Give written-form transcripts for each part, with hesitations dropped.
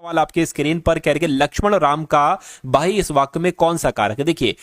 सवाल आपके स्क्रीन पर कह रहे लक्ष्मण राम का भाई इस वाक्य में कौन सा कारक है। देखिए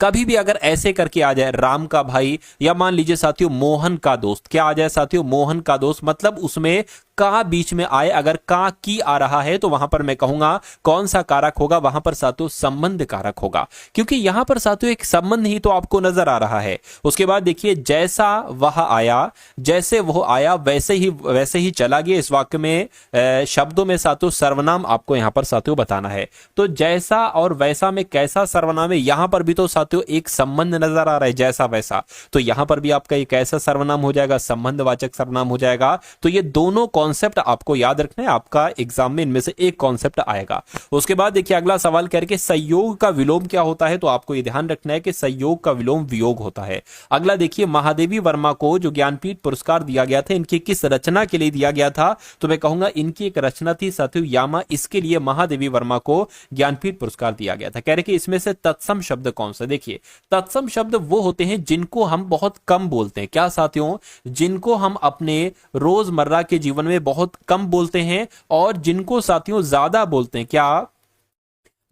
कभी भी अगर ऐसे करके आ जाए राम का भाई, या मान लीजिए साथियों मोहन का दोस्त, क्या आ जाए साथियों मोहन का दोस्त, मतलब उसमें का बीच में आए, अगर का की आ रहा है तो वहां पर मैं कहूंगा कौन सा कारक होगा, वहां पर साथियों संबंध कारक होगा, क्योंकि यहां पर साथियों एक संबंध ही तो आपको नजर आ रहा है। उसके बाद देखिए जैसा वह आया, जैसे वो आया वैसे ही चला गया, इस वाक्य में शब्दों में साथियों सर्वनाम आपको यहां पर साथियों बताना है। तो जैसा और वैसा में कैसा सर्वनाम है, यहां पर भी तो साथियों एक संबंध नजर आ रहा है, जैसा वैसा, तो यहां पर भी आपका एक ऐसा सर्वनाम हो जाएगा, संबंधवाचक सर्वनाम हो जाएगा। तो ये दोनों कॉन्सेप्ट आपको याद रखना है, आपका एग्जाम में इनमें से एक कॉन्सेप्ट आएगा। उसके बाद देखिए अगला सवाल करके संयोग का विलोम क्या होता है, तो आपको यह ध्यान रखना है कि संयोग का विलोम वियोग होता है। अगला देखिए महादेवी वर्मा को जो ज्ञानपीठ पुरस्कार दिया गया था, इनकी किस रचना के लिए दिया गया था, तो मैं कहूंगा इनकी एक रचना थी साथियों यामा, इसके लिए महादेवी वर्मा को ज्ञानपीठ पुरस्कार दिया गया था। कह रहे कि इसमें से तत्सम शब्द कौन सा। देखिए तत्सम शब्द वो होते हैं जिनको हम बहुत कम बोलते हैं, क्या साथियों, जिनको हम अपने रोजमर्रा के जीवन में बहुत कम बोलते हैं, और जिनको साथियों ज्यादा बोलते हैं, क्या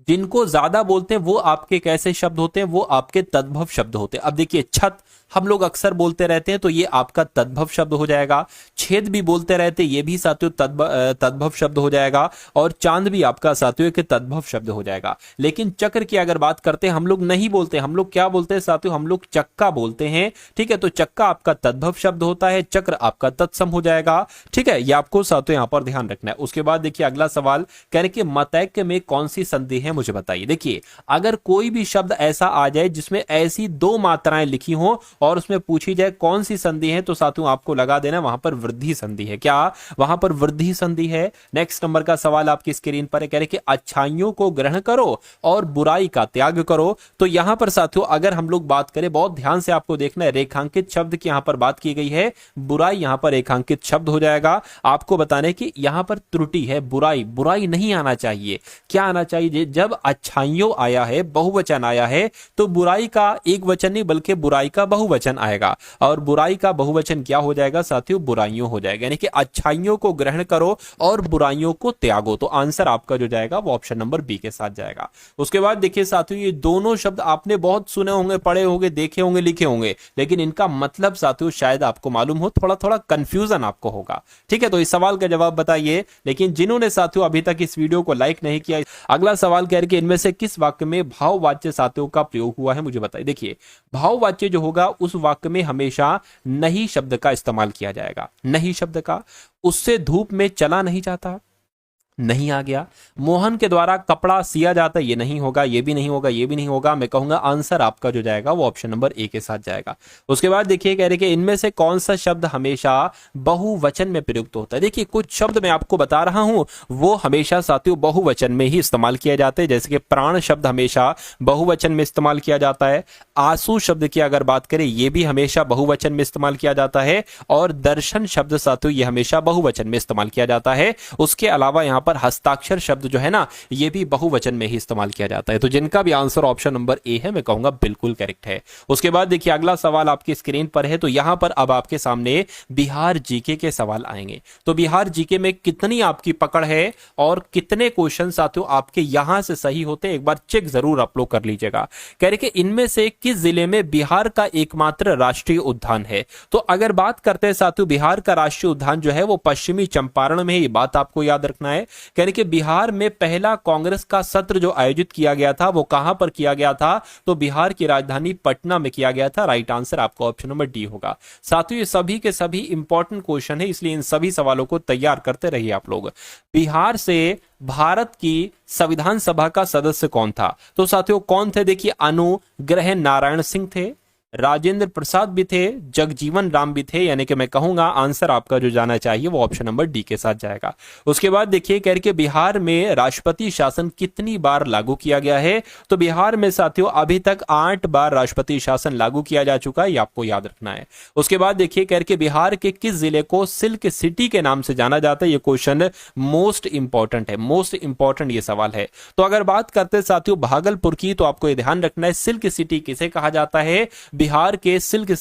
जिनको ज्यादा बोलते हैं वो आपके कैसे शब्द होते हैं, वो आपके तद्भव शब्द होते हैं। अब देखिए छत हम लोग अक्सर बोलते रहते हैं तो ये आपका तद्भव शब्द हो जाएगा, छेद भी बोलते रहते हैं ये भी साथियों तद्भव शब्द हो जाएगा, और चांद भी आपका साथियों के तद्भव शब्द हो जाएगा। लेकिन चक्र की अगर बात करते हैं हम लोग नहीं बोलते, हम लोग क्या बोलते हैं साथियों, हम लोग चक्का बोलते हैं, ठीक है। तो चक्का आपका तद्भव शब्द होता है, चक्र आपका तत्सम हो जाएगा, ठीक है। ये आपको साथियों यहां पर ध्यान रखना है। उसके बाद देखिए अगला सवाल कह रहे कि मतैक्य में कौन सी संधि है, मुझे बताइए। देखिए अगर कोई भी शब्द ऐसा आ जाए जिसमें ऐसी दो मात्राएं लिखी हो और उसमें पूछी जाए कौन सी संधि है, तो साथियों आपको लगा देना वहां पर वृद्धि संधि है, क्या वहां पर वृद्धि संधि है। नेक्स्ट नंबर का सवाल आपकी स्क्रीन पर है, कह रहे कि अच्छाइयों को ग्रहण करो और बुराई का त्याग करो। तो यहां पर साथियों अगर हम लोग बात करें, बहुत ध्यान से आपको देखना है, रेखांकित शब्द की यहां पर बात की गई है, बुराई यहां पर रेखांकित शब्द हो जाएगा। आपको बताने की यहां पर त्रुटि है, बुराई, बुराई नहीं आना चाहिए, क्या आना चाहिए, जब अच्छाइयों आया है, बहुवचन आया है, तो बुराई का एक वचन नहीं बल्कि बुराई का बहुवचन आएगा, और बुराई का बहुवचन क्या हो जाएगा साथियों, बुराइयों हो जाएगा। यानी कि अच्छाइयों को ग्रहण करो और बुराइयों को त्यागो, तो आंसर आपका जो जाएगा वो ऑप्शन नंबर बी के साथ जाएगा। उसके बाद देखिए साथियों ये दोनों शब्द आपने बहुत सुने होंगे, पढ़े होंगे, देखे होंगे, लिखे होंगे, लेकिन इनका मतलब साथियों शायद आपको मालूम हो, थोड़ा थोड़ा कंफ्यूजन आपको होगा, ठीक है। तो इस सवाल का जवाब बताइए। लेकिन जिन्होंने साथियों अभी तक इस वीडियो को लाइक नहीं किया, अगला सवाल कह रहे कि इनमें से किस वाक्य में भाववाच्य साथियों का प्रयोग हुआ है, मुझे बताइए। देखिए भाववाच्य जो होगा उस वाक्य में हमेशा नहीं शब्द का इस्तेमाल किया जाएगा, नहीं शब्द का। उससे धूप में चला नहीं जाता, नहीं आ गया। मोहन के द्वारा कपड़ा सिया जाता है, ये नहीं होगा, ये भी नहीं होगा, ये भी नहीं होगा। मैं कहूंगा आंसर आपका जो जाएगा वो ऑप्शन नंबर ए के साथ जाएगा। उसके बाद देखिए कह रहे कि इनमें से कौन सा शब्द हमेशा बहुवचन में प्रयुक्त होता है। देखिए कुछ शब्द मैं आपको बता रहा हूं वो हमेशा साथियों बहुवचन में ही इस्तेमाल किया जाते हैं, जैसे कि प्राण शब्द हमेशा बहुवचन में इस्तेमाल किया जाता है। आंसू शब्द की अगर बात करें ये भी हमेशा बहुवचन में इस्तेमाल किया जाता है, और दर्शन शब्द साथियों ये हमेशा बहुवचन में इस्तेमाल किया जाता है। उसके अलावा यहां पर हस्ताक्षर शब्द जो है ना ये भी बहुवचन में ही इस्तेमाल किया जाता है। तो जिनका भी आंसर ऑप्शन नंबर ए है मैं कहूंगा बिल्कुल करेक्ट है। उसके बाद देखिए अगला सवाल आपकी स्क्रीन पर है, तो यहां पर अब आपके सामने बिहार जीके के सवाल आएंगे। तो बिहार जीके में कितनी आपकी पकड़ है और कितने क्वेश्चन साथियों आपके यहां से सही होते हैं, एक बार चेक जरूर आप लोग कर लीजिएगा। कह रहे कि इनमें से किस जिले में बिहार का एकमात्र राष्ट्रीय उद्यान है। तो अगर बात करते हैं साथियों बिहार का राष्ट्रीय उद्यान जो है वो पश्चिमी चंपारण में है, ये बात आपको याद रखना है। यानी कि बिहार में पहला कांग्रेस का सत्र जो आयोजित किया गया था वो कहां पर किया गया था, तो बिहार की राजधानी पटना में किया गया था। राइट आंसर आपका ऑप्शन नंबर डी होगा। साथियों ये सभी के सभी इंपॉर्टेंट क्वेश्चन है, इसलिए इन सभी सवालों को तैयार करते रहिए आप लोग। बिहार से भारत की संविधान सभा का सदस्य कौन था, तो साथियों कौन थे, देखिए अनुग्रह नारायण सिंह थे, राजेंद्र प्रसाद भी थे, जगजीवन राम भी थे। यानी कि मैं कहूंगा आंसर आपका जो जाना चाहिए वो ऑप्शन नंबर डी के साथ जाएगा। उसके बाद देखिए कह रहे कि बिहार में राष्ट्रपति शासन कितनी बार लागू किया गया है, तो बिहार में साथियों अभी तक 8 बार राष्ट्रपति शासन लागू किया जा चुका है, ये आपको याद रखना है। उसके बाद देखिए कह रहे कि बिहार के किस जिले को सिल्क सिटी के नाम से जाना जाता है, ये क्वेश्चन मोस्ट इंपॉर्टेंट है, मोस्ट इंपॉर्टेंट ये सवाल है। तो अगर बात करते साथियों भागलपुर की, तो आपको ये ध्यान रखना है सिल्क सिटी किसे कहा जाता है, बिहार के सिल्क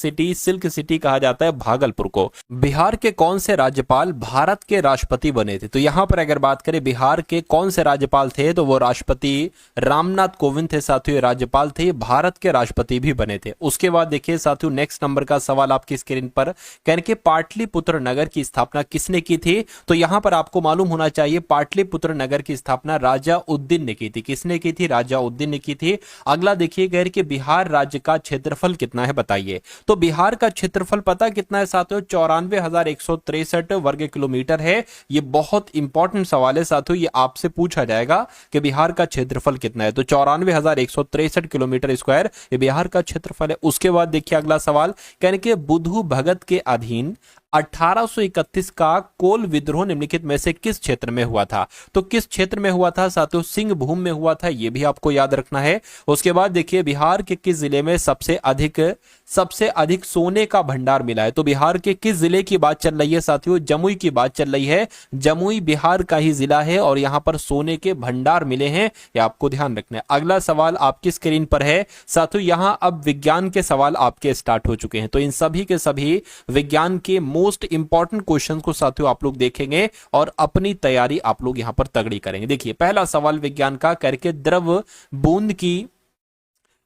सिटी कहा जाता है भागलपुर को। बिहार के कौन से राज्यपाल भारत के राष्ट्रपति बने थे? तो यहां पर अगर बात करें बिहार के कौन से राज्यपाल थे, तो वो राष्ट्रपति रामनाथ कोविंद थे साथियों, राज्यपाल थे, भारत के राष्ट्रपति भी बने थे। उसके बाद देखिए साथियों नेक्स्ट नंबर का सवाल आपकी स्क्रीन पर, कहने के पाटलिपुत्र नगर की स्थापना किसने की थी? तो यहां पर आपको मालूम होना चाहिए पाटलिपुत्र नगर की स्थापना राजा उद्दीन ने की थी। किसने की थी? राजा उद्दीन ने की थी। अगला देखिए कह रहे कि बिहार राज्य का क्षेत्रफल कितना है बताइए। तो बिहार का क्षेत्रफल पता कितना है साथियों? 94,163 वर्ग किलोमीटर है। ये बहुत इंपॉर्टेंट सवाल है साथियों, ये आपसे पूछा जाएगा कि बिहार का क्षेत्रफल कितना है। तो 94,163 किलोमीटर स्क्वायर ये बिहार का क्षेत्रफल है। उसके बाद देखिए अगला सवाल, कहने के बुद्धू भगत के अधीन 1831 का कोल विद्रोह निम्नलिखित में से किस क्षेत्र में हुआ था? तो किस क्षेत्र में हुआ था साथियों? सिंहभूम में हुआ था, यह भी आपको याद रखना है। उसके बाद देखिए बिहार के किस जिले में सबसे अधिक सोने का भंडार मिला है? तो बिहार के किस जिले की बात चल रही है साथियों? जमुई की बात चल रही है। जमुई बिहार का ही जिला है और यहां पर सोने के भंडार मिले हैं, यह आपको ध्यान रखना है। अगला सवाल आपकी स्क्रीन पर है साथियों, यहां अब विज्ञान के सवाल आपके स्टार्ट हो चुके हैं। तो इन सभी के सभी विज्ञान के मोस्ट इंपॉर्टेंट क्वेश्चन को साथियों आप लोग देखेंगे और अपनी तैयारी आप लोग यहां पर तगड़ी करेंगे। देखिए पहला सवाल विज्ञान का, करके द्रव बूंद की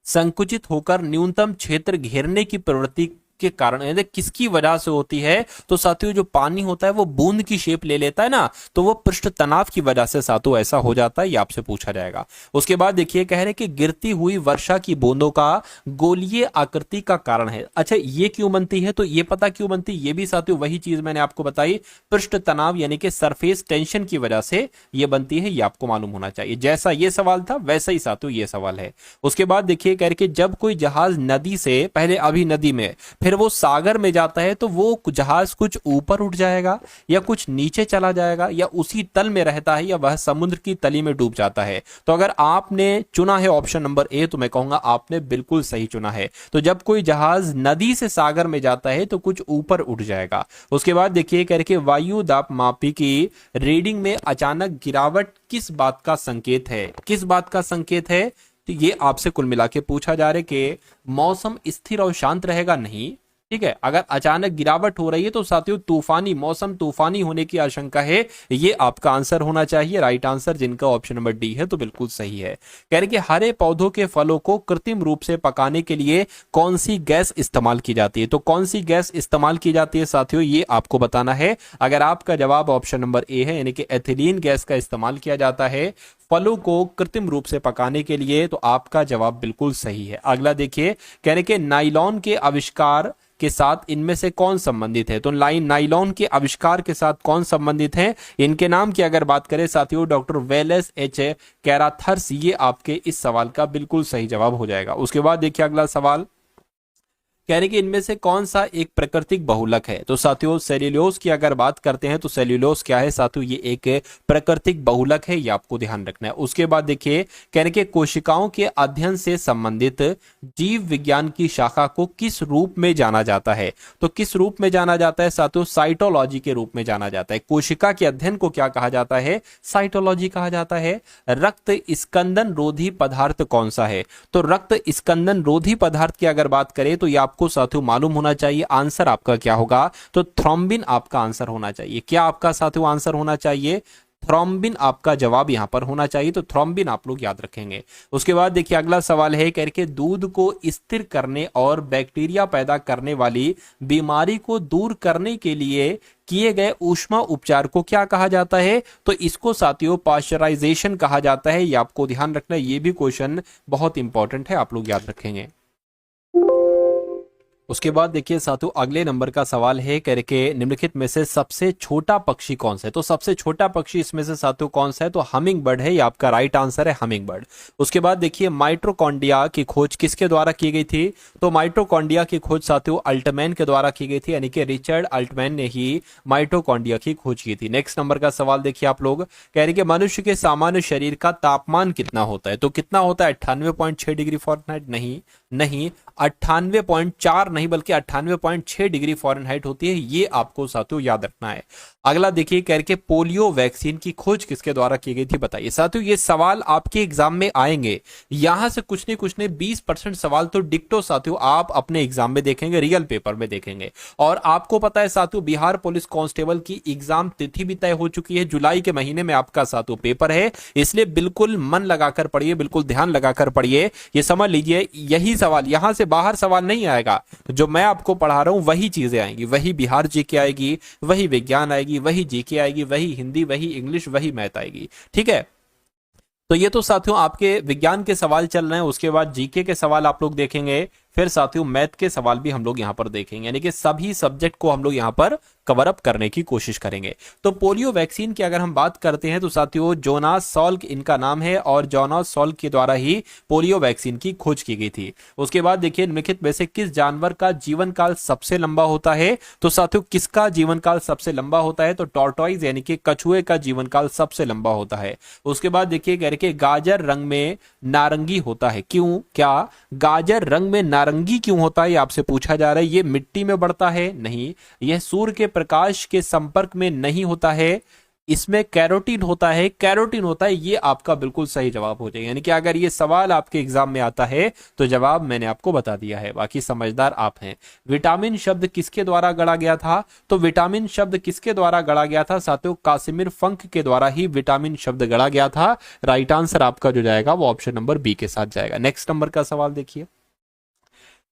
संकुचित होकर न्यूनतम क्षेत्र घेरने की प्रवृत्ति के कारण यानी किसकी वजह से होती है? तो साथियों जो पानी होता है वो बूंद की शेप ले लेता है ना, तो वो पृष्ठ तनाव की वजह से साथियों ऐसा हो जाता है, ये आपसे पूछा जाएगा। उसके बाद देखिए कह रहे कि गिरती हुई वर्षा की बूंदों का गोलीय आकृति का कारण है। अच्छा ये क्यों बनती है? तो ये पता क्यों बनती है? ये भी साथियों वही चीज मैंने आपको बताई, पृष्ठ तनाव यानी कि सरफेस टेंशन की वजह से ये बनती है, ये आपको मालूम होना चाहिए। जैसा ये सवाल था वैसा ही साथियों ये सवाल है। उसके बाद देखिए कह रहे कि जब कोई जहाज नदी से पहले अभी नदी में फिर वो सागर में जाता है तो वो जहाज कुछ ऊपर उठ जाएगा या कुछ नीचे चला जाएगा या उसी तल में रहता है या वह समुद्र की तली में डूब जाता है? तो अगर आपने चुना है ऑप्शन नंबर ए तो मैं कहूंगा आपने बिल्कुल सही चुना है। तो जब कोई जहाज नदी से सागर में जाता है तो कुछ ऊपर उठ जाएगा। उसके बाद देखिए करके वायु दाब मापी की रीडिंग में अचानक गिरावट किस बात का संकेत है? किस बात का संकेत है? तो ये आपसे कुल मिला के पूछा जा रहा है कि मौसम स्थिर और शांत रहेगा? नहीं, ठीक है। अगर अचानक गिरावट हो रही है तो साथियों तूफानी मौसम तूफानी होने की आशंका है, ये आपका आंसर होना चाहिए राइट आंसर, जिनका ऑप्शन नंबर डी है तो बिल्कुल सही है। कह रहे कि हरे पौधों के फलों को कृत्रिम रूप से पकाने के लिए कौन सी गैस इस्तेमाल की जाती है? तो कौन सी गैस इस्तेमाल की जाती है साथियों ये आपको बताना है। अगर आपका जवाब ऑप्शन नंबर ए है यानी कि एथिलीन गैस का इस्तेमाल किया जाता है फलों को कृत्रिम रूप से पकाने के लिए, तो आपका जवाब बिल्कुल सही है। अगला देखिए कह रहे कि नाइलॉन के आविष्कार के साथ इनमें से कौन संबंधित है? तो नाइलॉन के आविष्कार के साथ कौन संबंधित है? इनके नाम की अगर बात करें साथियों डॉक्टर वेलेस एच कैराथर्स, ये आपके इस सवाल का बिल्कुल सही जवाब हो जाएगा। उसके बाद देखिए अगला सवाल कह रहे कि इनमें से कौन सा एक प्राकृतिक बहुलक है? तो साथियों सेल्यूलोज की अगर बात करते हैं तो सेल्यूलोज क्या है साथियों? ये एक प्राकृतिक बहुलक है, ये आपको ध्यान रखना है। उसके बाद देखिए कह रहे कि कोशिकाओं के अध्ययन से संबंधित जीव विज्ञान की शाखा को किस रूप में जाना जाता है? तो किस रूप में जाना जाता है साथियों? साइटोलॉजी के रूप में जाना जाता है। कोशिका के अध्ययन को क्या कहा जाता है? साइटोलॉजी कहा जाता है। रक्त स्कंदन रोधी पदार्थ कौन सा है? तो रक्त स्कंदन रोधी पदार्थ की अगर बात करें तो ये आपको साथियों मालूम होना चाहिए। आंसर आपका क्या होगा? तो थ्रोम्बिन आपका आंसर होना चाहिए। क्या आपका साथियों आंसर होना चाहिए? थ्रोम्बिन आपका जवाब यहां पर होना चाहिए, तो थ्रोम्बिन आप लोग याद रखेंगे। उसके बाद देखिए अगला सवाल है करके दूध को स्थिर करने और बैक्टीरिया पैदा करने वाली बीमारी को दूर करने के लिए किए गए ऊष्मा उपचार को क्या कहा जाता है? तो इसको साथियों पाश्चराइजेशन कहा जाता है, ये आपको ध्यान रखना है। ये भी क्वेश्चन बहुत इंपॉर्टेंट है, आप लोग याद रखेंगे। उसके बाद देखिए साथियों अगले नंबर का सवाल है करके निम्नलिखित में से सबसे छोटा पक्षी कौन सा है? तो सबसे छोटा पक्षी इसमें से साथियों कौन सा है? तो हमिंग बर्ड है, ये आपका राइट आंसर है हमिंग बर्ड। उसके बाद देखिए माइटोकॉन्ड्रिया की खोज किसके द्वारा की गई थी? तो माइटोकॉन्ड्रिया की खोज साथियों अल्टमैन के द्वारा की गई थी, यानी कि रिचर्ड अल्टमैन ने ही माइटोकॉन्ड्रिया की खोज की थी। नेक्स्ट नंबर का सवाल देखिए आप लोग कह रहे कि मनुष्य के सामान्य शरीर का तापमान कितना होता है? तो कितना होता है? 98.6 डिग्री फ़ारेनहाइट? नहीं, 98.4 नहीं बल्कि 98.6 डिग्री फ़ारेनहाइट होती है, ये आपको साथियों याद रखना है। अगला देखिए कह के पोलियो वैक्सीन की खोज किसके द्वारा की गई थी बताइए। साथियों ये सवाल आपके एग्जाम में आएंगे, यहां से कुछ नहीं 20% सवाल तो डिक्टो साथियों आप अपने एग्जाम में देखेंगे, रियल पेपर में देखेंगे। और आपको पता है साथियों बिहार पुलिस कांस्टेबल की एग्जाम तिथि भी तय हो चुकी है, जुलाई के महीने में आपका साथियों पेपर है, इसलिए बिल्कुल मन लगाकर पढ़िए, बिल्कुल ध्यान लगाकर पढ़िए। ये समझ लीजिए यही सवाल, यहां से बाहर सवाल नहीं आएगा, जो मैं आपको पढ़ा रहा हूं वही चीजें आएंगी, वही बिहार जीके आएगी, वही विज्ञान आएगी, वही जीके आएगी, वही हिंदी, वही इंग्लिश, वही मैथ आएगी। ठीक है, तो ये तो साथियों आपके विज्ञान के सवाल चल रहे हैं, उसके बाद जीके के सवाल आप लोग देखेंगे, फिर साथियों मैथ के सवाल भी हम लोग यहां पर देखेंगे, यानी कि सभी सब्जेक्ट को हम लोग यहां पर कवर अप करने की कोशिश करेंगे। तो पोलियो वैक्सीन की अगर हम बात करते हैं तो साथियों जोनास सॉल्क इनका नाम है, और जोनास सॉल्क के द्वारा ही पोलियो वैक्सीन की खोज की गई थी। उसके बाद देखिए निम्नलिखित में से किस जानवर का जीवन काल सबसे लंबा होता है, तो साथियों किसका जीवन काल सबसे लंबा होता है, तो टॉर्टोइज यानी कि कछुए का जीवन काल सबसे लंबा होता है। उसके बाद देखिए कह रहे गाजर रंग में नारंगी होता है, क्यों, क्या गाजर रंग में नारंगी क्यों होता है, आपसे पूछा जा रहा है। ये मिट्टी में बढ़ता है, नहीं, यह सूर्य के प्रकाश के संपर्क में नहीं होता है, इसमें कैरोटीन होता है, कैरोटीन होता है, ये आपका बिल्कुल सही जवाब हो जाएगा। यानी कि अगर ये सवाल आपके एग्जाम में आता है तो जवाब मैंने आपको बता दिया है, बाकी समझदार आप हैं। विटामिन शब्द किसके द्वारा गढ़ा गया था, तो विटामिन शब्द किसके द्वारा गढ़ा गया था साथियों, कासिमिर फंक के द्वारा ही विटामिन शब्द गढ़ा गया था। राइट आंसर आपका जो जाएगा वो ऑप्शन नंबर बी के साथ जाएगा। नेक्स्ट नंबर का सवाल देखिए,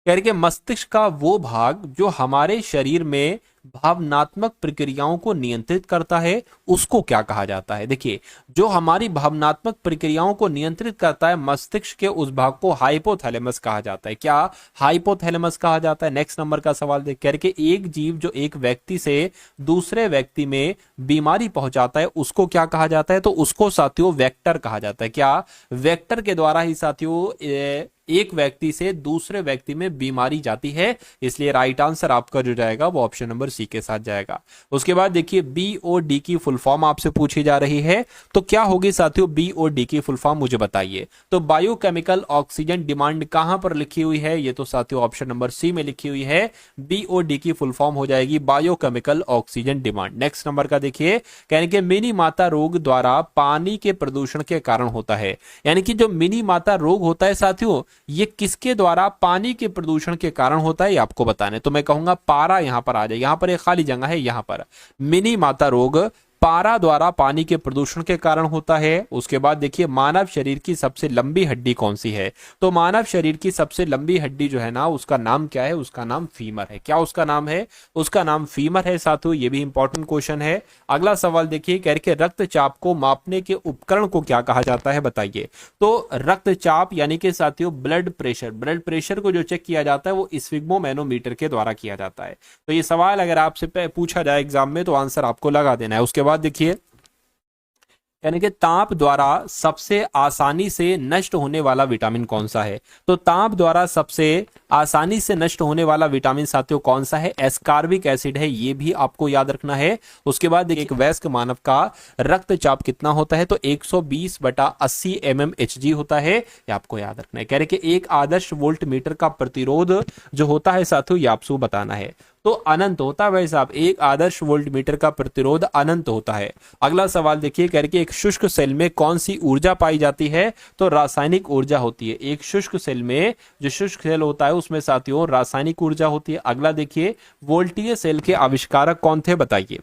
कह रहे मस्तिष्क का वो भाग जो हमारे शरीर में भावनात्मक प्रक्रियाओं को नियंत्रित करता है उसको क्या कहा जाता है। देखिए जो हमारी भावनात्मक प्रक्रियाओं को नियंत्रित करता है मस्तिष्क के उस भाग को हाइपोथैलेमस कहा जाता है। क्या हाइपोथैलेमस कहा जाता है। नेक्स्ट नंबर का सवाल देख कह रहे एक जीव जो एक व्यक्ति से दूसरे व्यक्ति में बीमारी पहुंचाता है उसको क्या कहा जाता है, तो उसको साथियों वेक्टर कहा जाता है। क्या वेक्टर के द्वारा ही साथियों एक व्यक्ति से दूसरे व्यक्ति में बीमारी जाती है, इसलिए राइट आंसर आपका जो जाएगा वो ऑप्शन नंबर सी के साथ जाएगा। उसके बाद देखिए बीओडी की फुल फॉर्म आपसे पूछी जा रही है, तो क्या होगी साथियों बीओडी की फुल फॉर्म मुझे बताइए। तो बायोकेमिकल ऑक्सीजन डिमांड कहां पर लिखी हुई है, ये तो साथियों ऑप्शन नंबर सी में लिखी हुई है। बीओडी की फुल फॉर्म हो जाएगी biochemical oxygen demand. Next number का देखिए कहने के मिनी माता रोग द्वारा पानी के प्रदूषण के कारण होता है, यानी कि जो मिनी माता रोग होता है साथियों ये किसके द्वारा पानी के प्रदूषण के कारण होता है ये आपको बताना है। तो मैं कहूंगा पारा यहां पर आ जाए, यहां पर एक खाली जगह है, यहां पर मिनी माता रोग पारा द्वारा पानी के प्रदूषण के कारण होता है। उसके बाद देखिए मानव शरीर की सबसे लंबी हड्डी कौन सी है, तो मानव शरीर की सबसे लंबी हड्डी जो है ना उसका नाम क्या है, उसका नाम फीमर है। क्या उसका नाम है, उसका नाम फीमर है साथियों, ये भी इंपॉर्टेंट क्वेश्चन है। अगला सवाल देखिए कह रहे रक्तचाप को मापने के उपकरण को क्या कहा जाता है बताइए। तो रक्तचाप यानी कि साथियों ब्लड प्रेशर को जो चेक किया जाता है वो स्फिग्मोमैनोमीटर के द्वारा किया जाता है। तो ये सवाल अगर आपसे पूछा जाए एग्जाम में तो आंसर आपको लगा देना है। उसके बाद देखिए यानी कि ताप द्वारा सबसे आसानी से नष्ट होने वाला विटामिन कौन सा है, तो ताप द्वारा सबसे आसानी से नष्ट होने वाला विटामिन साथियों कौन सा है, एस्कार्बिक एसिड है, ये भी आपको याद रखना है। उसके बाद देखिए एक वयस्क मानव का रक्तचाप कितना होता है, तो 120/80 mmHg होता है, ये आपको याद रखना है। कह रहे कि एक आदर्श वोल्ट मीटर का प्रतिरोध जो होता है साथियों ये आपको बताना है, तो अनंत होता है भाई साहब, एक आदर्श वोल्ट मीटर का प्रतिरोध अनंत होता है। अगला सवाल देखिए कह रहे एक शुष्क सेल में कौन सी ऊर्जा पाई जाती है, तो रासायनिक ऊर्जा होती है। एक शुष्क सेल में जो शुष्क सेल होता है उसमें साथियों रासायनिक ऊर्जा होती है। अगला देखिए वोल्टीय सेल के आविष्कारक कौन थे बताइए,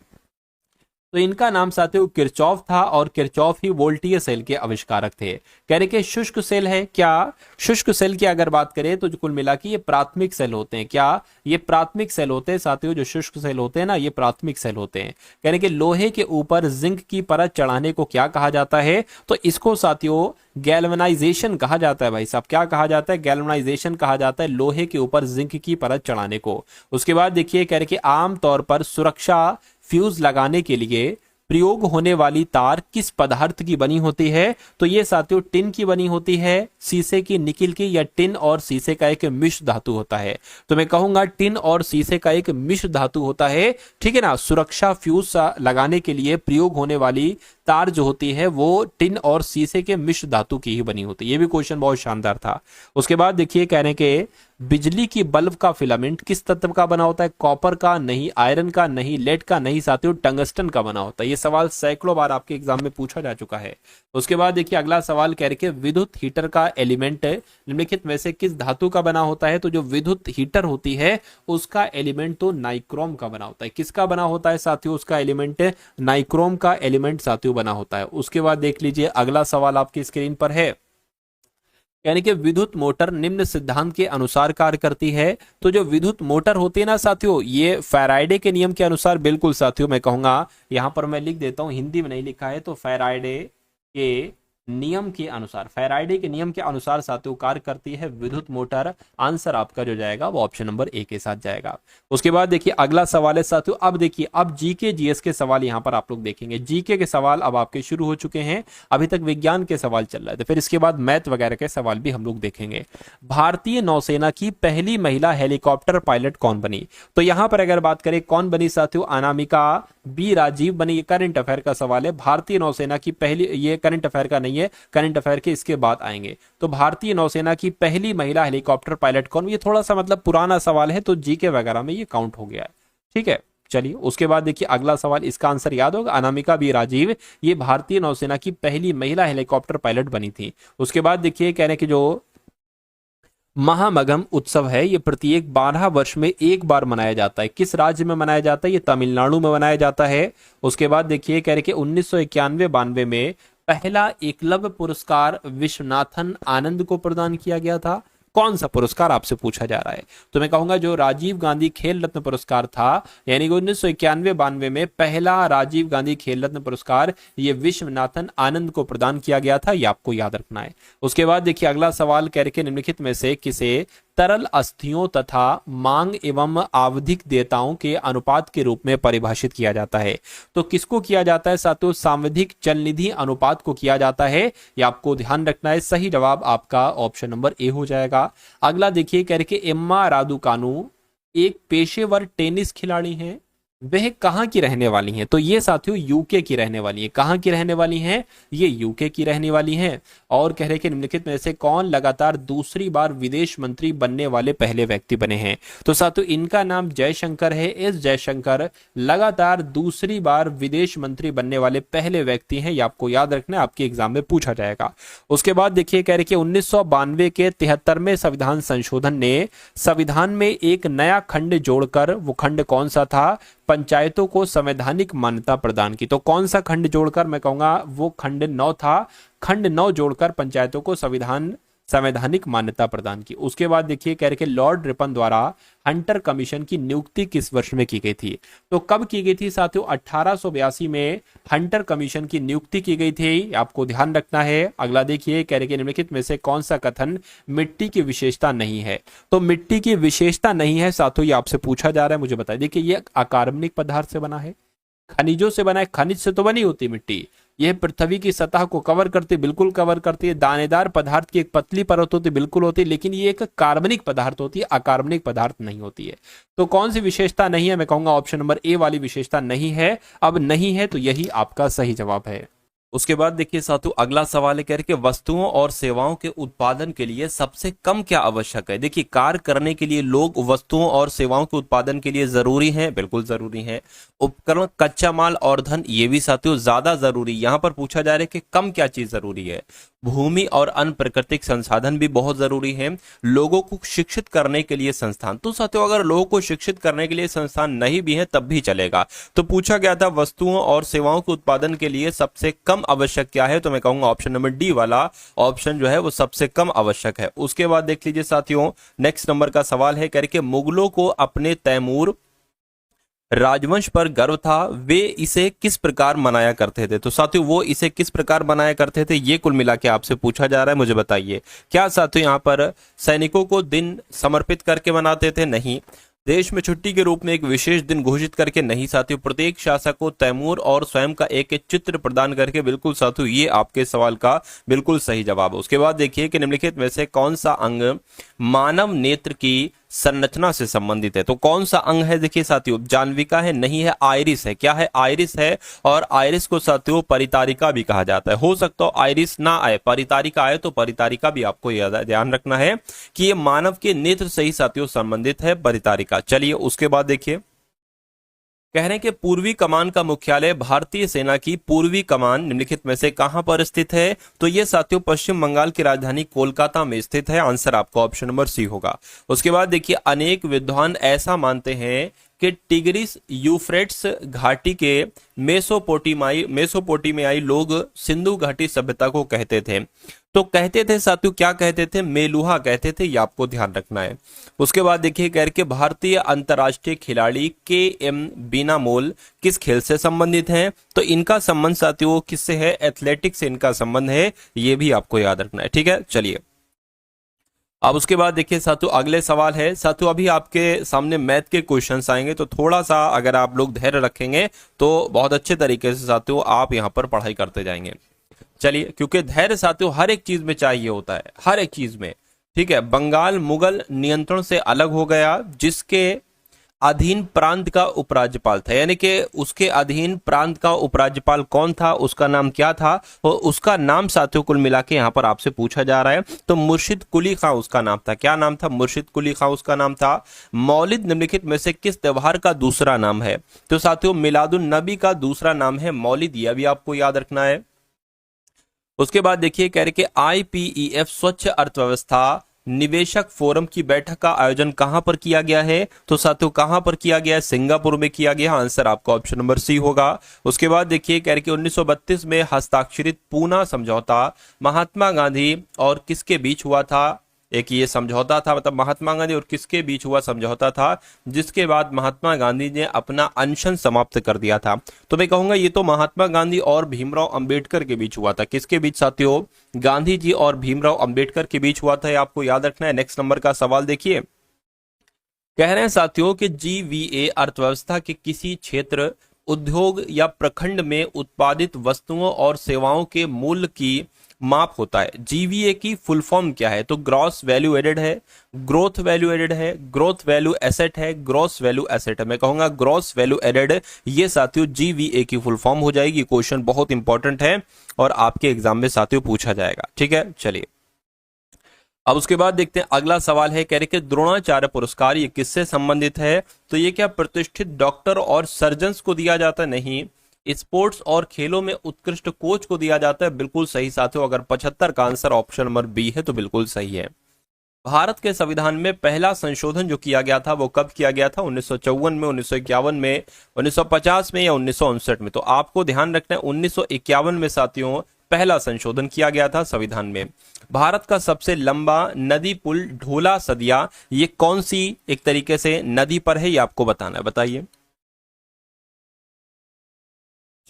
तो इनका नाम साथियों किरचॉफ था और किरचॉफ ही वोल्टीय सेल के आविष्कारक थे। कह रहे कि शुष्क सेल है, क्या शुष्क सेल की अगर बात करें तो कुल मिला के ये प्राथमिक सेल होते हैं। क्या ये प्राथमिक सेल होते हैं साथियों, जो शुष्क सेल होते हैं ना ये प्राथमिक सेल होते हैं। कह रहे कि लोहे के ऊपर जिंक की परत चढ़ाने को क्या कहा जाता है, तो इसको साथियों गैल्वेनाइजेशन कहा जाता है। भाई साहब क्या कहा जाता है, गैल्वेनाइजेशन कहा जाता है लोहे के ऊपर जिंक की परत चढ़ाने को। उसके बाद देखिए कह रहे कि आमतौर पर सुरक्षा फ्यूज लगाने के लिए प्रयोग होने वाली तार किस पदार्थ की बनी होती है, तो ये साथियों टिन की बनी होती है, शीशे की, निकिल की, या टिन और शीशे का एक मिश्र धातु होता है। तो मैं कहूंगा टिन और शीशे का एक मिश्र धातु होता है, ठीक है ना। सुरक्षा फ्यूज लगाने के लिए प्रयोग होने वाली तार जो होती है वो टिन और शीशे के मिश्र धातु की ही बनी होती है। ये भी क्वेश्चन बहुत शानदार था। उसके बाद देखिए कह रहे हैं कि बिजली की बल्ब का फिलामेंट किस तत्व का बना होता है? कॉपर का नहीं, आयरन का नहीं, लेड का नहीं साथियों, टंगस्टन का बना होता है। ये सवाल सैकड़ों बार आपके एग्जाम में पूछा जा चुका है। उसके बाद देखिए अगला सवाल कह रहे हैं विद्युत हीटर का एलिमेंट निम्नलिखित में से किस धातु का बना होता है? तो जो विद्युत हीटर होती है उसका एलिमेंट तो नाइक्रोम का बना होता है। किसका बना होता है साथियों? उसका एलिमेंट नाइक्रोम का एलिमेंट साथियों बना होता है। उसके बाद देख लीजिए अगला सवाल आपकी स्क्रीन पर है, यानी कि विद्युत मोटर निम्न सिद्धांत के अनुसार कार्य करती है। तो जो विद्युत मोटर होती है ना साथियों, ये फैराडे के नियम के अनुसार, बिल्कुल साथियों मैं कहूंगा, यहां पर मैं लिख देता हूं, हिंदी में नहीं लिखा है, तो फैराडे के नियम के अनुसार, फैराडे के नियम के अनुसार साथियों कार्य करती है विद्युत मोटर। आंसर आपका जो जाएगा वो ऑप्शन नंबर ए के साथ जाएगा। उसके बाद देखिए अगला सवाल है साथियों, अब देखिए अब जीके जीएस के सवाल यहां पर आप लोग देखेंगे। जीके के सवाल अब आपके शुरू हो चुके हैं, अभी तक विज्ञान के सवाल चल रहे थे, फिर इसके बाद मैथ वगैरह के सवाल भी हम लोग देखेंगे। भारतीय नौसेना की पहली महिला हेलीकॉप्टर पायलट कौन बनी? तो यहां पर अगर बात करें कौन बनी साथियों, अनामिका बी राजीव बनी। ये करंट अफेयर का सवाल है। भारतीय नौसेना की पहली, ये करंट अफेयर का नहीं है, करंट अफेयर के इसके बाद आएंगे। तो भारतीय नौसेना की पहली महिला हेलीकॉप्टर पायलट कौन? ये थोड़ा सा मतलब पुराना सवाल है, तो जीके वगैरह में ये काउंट हो गया है। ठीक है, चलिए उसके बाद देखिए अगला सवाल, इसका आंसर याद होगा, अनामिका बी राजीव ये भारतीय नौसेना की पहली महिला हेलीकॉप्टर पायलट बनी थी। उसके बाद देखिए कह रहे हैं कि जो महामगम उत्सव है ये प्रत्येक 12 वर्ष में एक बार मनाया जाता है। किस राज्य में मनाया जाता है? ये तमिलनाडु में मनाया जाता है। उसके बाद देखिए कह रहे कि 1991-92 में पहला एकलव्य पुरस्कार विश्वनाथन आनंद को प्रदान किया गया था। कौन सा पुरस्कार आपसे पूछा जा रहा है? तो मैं कहूंगा जो राजीव गांधी खेल रत्न पुरस्कार था, यानी कि 1991-92 में पहला राजीव गांधी खेल रत्न पुरस्कार ये विश्वनाथन आनंद को प्रदान किया गया था, ये आपको याद रखना है। उसके बाद देखिए अगला सवाल कह रहे निम्नलिखित में से किसे तरल अस्थियों तथा मांग एवं आवधिक देयताओं के अनुपात के रूप में परिभाषित किया जाता है? तो किसको किया जाता है साथियों? सांविधिक चलनिधि अनुपात को किया जाता है, ये आपको ध्यान रखना है। सही जवाब आपका ऑप्शन नंबर ए हो जाएगा। अगला देखिए कह रहे एम्मा रादुकानु एक पेशेवर टेनिस खिलाड़ी हैं, वह कहां की रहने वाली हैं? तो ये साथियों यूके की रहने वाली है। कहां की रहने वाली हैं? ये यूके की रहने वाली हैं। और कह रहे कि निम्नलिखित में से कौन लगातार दूसरी बार विदेश मंत्री बनने वाले पहले व्यक्ति बने हैं? तो साथियों इनका नाम जयशंकर है। एस जयशंकर लगातार दूसरी बार विदेश मंत्री बनने वाले पहले व्यक्ति हैं, ये आपको याद रखना है, आपके एग्जाम में पूछा जाएगा। उसके बाद देखिए कह रहे कि 1992 के 73वें संविधान संशोधन ने संविधान में एक नया खंड जोड़कर, वो खंड कौन सा था? पंचायतों को संवैधानिक मान्यता प्रदान की। तो कौन सा खंड जोड़कर? मैं कहूंगा वो खंड 9 था। खंड 9 जोड़कर पंचायतों को संवैधानिक मान्यता प्रदान की। उसके बाद देखिए कह रहे कि लॉर्ड रिपन द्वारा हंटर कमीशन की नियुक्ति किस वर्ष में की गई थी? तो कब की गई थी साथियों? 1882 में हंटर कमीशन की नियुक्ति की गई थी, आपको ध्यान रखना है। अगला देखिए कह रहे कि निम्नलिखित में से कौन सा कथन मिट्टी की विशेषता नहीं है? तो मिट्टी की विशेषता नहीं है साथियों, ये आपसे पूछा जा रहा है, मुझे बताइए। देखिए ये अकार्बनिक पदार्थ से बना है, खनिजों से बना है। खनिज से तो बनी होती मिट्टी, यह पृथ्वी की सतह को कवर करती, बिल्कुल कवर करती है। दानेदार पदार्थ की एक पतली परत होती, बिल्कुल होती है, लेकिन ये एक कार्बनिक पदार्थ होती है, अकार्बनिक पदार्थ नहीं होती है। तो कौन सी विशेषता नहीं है? मैं कहूंगा ऑप्शन नंबर ए वाली विशेषता नहीं है। अब नहीं है तो यही आपका सही जवाब है। उसके बाद देखिए साथियों अगला सवाल है कह रहे कि वस्तुओं और सेवाओं के उत्पादन के लिए सबसे कम क्या आवश्यक है? देखिए कार्य करने के लिए लोग वस्तुओं और सेवाओं के उत्पादन के लिए जरूरी हैं, बिल्कुल जरूरी है। उपकरण, कच्चा माल और धन, ये भी साथियों ज्यादा जरूरी। यहां पर पूछा जा रहा है कि कम क्या चीज जरूरी है? भूमि और अन्य प्राकृतिक संसाधन भी बहुत जरूरी है। लोगों को शिक्षित करने के लिए संस्थान, तो साथियों अगर लोगों को शिक्षित करने के लिए संस्थान नहीं भी है तब भी चलेगा। तो पूछा गया था वस्तुओं और सेवाओं के उत्पादन के लिए सबसे कम आवश्यक क्या है? तो मैं कहूंगा ऑप्शन नंबर डी वाला ऑप्शन जो है वो सबसे कम आवश्यक है। उसके बाद देख लीजिए साथियों नेक्स्ट नंबर का सवाल है करके मुगलों को अपने तैमूर राजवंश पर गर्व था, वे इसे किस प्रकार मनाया करते थे? तो साथियों वो इसे किस प्रकार मनाया करते थे, ये कुल मिला के आपसे पूछा जा रहा है, मुझे बताइए। क्या साथियों यहाँ पर सैनिकों को दिन समर्पित करके मनाते थे? नहीं। देश में छुट्टी के रूप में एक विशेष दिन घोषित करके? नहीं साथियों। प्रत्येक शासक को तैमूर और स्वयं का एक एक चित्र प्रदान करके? बिल्कुल साथियों ये आपके सवाल का बिल्कुल सही जवाब है। उसके बाद देखिए कि निम्नलिखित में से कौन सा अंग मानव नेत्र की संरचना से संबंधित है। तो कौन सा अंग है देखिए साथियों, जाह्नविका है, नहीं है, आइरिस है। क्या है? आइरिस है। और आइरिस को साथियों परितारिका भी कहा जाता है। हो सकता हो आइरिस ना आए, परितारिका आए, तो परितारिका भी आपको ध्यान रखना है कि ये मानव के नेत्र से ही साथियों संबंधित है, परितारिका। चलिए उसके बाद देखिए, कह रहे हैं कि पूर्वी कमान का मुख्यालय भारतीय सेना की पूर्वी कमान निम्नलिखित में से कहां पर स्थित है? तो ये साथियों पश्चिम बंगाल की राजधानी कोलकाता में स्थित है। आंसर आपको ऑप्शन नंबर सी होगा। उसके बाद देखिए, अनेक विद्वान ऐसा मानते हैं कि टिग्रिस यूफ्रेट्स घाटी के मेसोपोटामियाई लोग सिंधु घाटी सभ्यता को कहते थे। तो कहते थे साथियों, क्या कहते थे? मेलुहा कहते थे। ये आपको ध्यान रखना है। उसके बाद देखिए, कह के भारतीय अंतर्राष्ट्रीय खिलाड़ी के.एम. बीनामोल किस खेल से संबंधित हैं? तो इनका संबंध साथियों किससे है? एथलेटिक्स से इनका संबंध है। ये भी आपको याद रखना है। ठीक है, चलिए अब उसके बाद देखिए साथियों, अगले सवाल है साथियों, अभी आपके सामने मैथ के क्वेश्चंस आएंगे, तो थोड़ा सा अगर आप लोग धैर्य रखेंगे तो बहुत अच्छे तरीके से साथियों आप यहाँ पर पढ़ाई करते जाएंगे। चलिए, क्योंकि धैर्य साथियों हर एक चीज में चाहिए होता है, हर एक चीज में। ठीक है, बंगाल मुगल नियंत्रण से अलग हो गया, जिसके अधीन प्रांत का उपराज्यपाल था, यानी कि उसके अधीन प्रांत का उपराज्यपाल कौन था, उसका नाम क्या था? और उसका नाम साथियों कुल मिला के यहाँ पर आपसे पूछा जा रहा है। तो मुर्शिद कुली खां उसका नाम था। क्या नाम था? मुर्शिद कुली खां उसका नाम था। मौलिद निम्नलिखित में से किस त्योहार का दूसरा नाम है? तो साथियों मिलादुन नबी का दूसरा नाम है मौलिद। यह भी आपको याद रखना है। उसके बाद देखिए, कह रहे कि IPEF स्वच्छ अर्थव्यवस्था निवेशक फोरम की बैठक का आयोजन कहां पर किया गया है? तो साथियों कहां पर किया गया है? सिंगापुर में किया गया। आंसर आपका ऑप्शन नंबर सी होगा। उसके बाद देखिए, कह रहे कि 1932 में हस्ताक्षरित पूना समझौता महात्मा गांधी और किसके बीच हुआ था? एक ये समझौता था, मतलब महात्मा गांधी और किसके बीच हुआ समझौता था, जिसके बाद महात्मा गांधी ने अपना अनशन समाप्त कर दिया था। तो मैं कहूंगा ये तो महात्मा गांधी और भीमराव अंबेडकर के बीच हुआ था। किसके बीच साथियों? गांधी जी और भीमराव अंबेडकर के बीच हुआ था। ये आपको याद रखना है। नेक्स्ट नंबर का सवाल देखिए, कह रहे हैं साथियों कि GVA अर्थव्यवस्था के किसी क्षेत्र, उद्योग या प्रखंड में उत्पादित वस्तुओं और सेवाओं के मूल्य की माप होता है। GVA की फुल फॉर्म क्या है? तो ग्रॉस वैल्यू एडेड है, ग्रोथ वैल्यू एडेड है, ग्रोथ वैल्यू एसेट है, ग्रॉस वैल्यू एसेट है। मैं कहूंगा ग्रॉस वैल्यू एडेड। ये साथियों GVA की फुल फॉर्म हो जाएगी। क्वेश्चन बहुत इंपॉर्टेंट है और आपके एग्जाम में साथियों पूछा जाएगा। ठीक है, चलिए अब उसके बाद देखते हैं अगला सवाल है, कह रहे कि द्रोणाचार्य पुरस्कार ये किससे संबंधित है? तो ये क्या प्रतिष्ठित डॉक्टर और सर्जन्स को दिया जाता है? नहीं। स्पोर्ट्स और खेलों में उत्कृष्ट कोच को दिया जाता है। बिल्कुल सही साथियों, अगर 75 का आंसर ऑप्शन नंबर बी है तो बिल्कुल सही है। भारत के संविधान में पहला संशोधन जो किया गया था वो कब किया गया था? 1954 में, 1951 में, 1950 में या 1959 में? तो आपको ध्यान रखना है 1951 में साथियों पहला संशोधन किया गया था संविधान में। भारत का सबसे लंबा नदी पुल ढोला सदिया, ये कौन सी एक तरीके से नदी पर है, ये आपको बताना है। बताइए।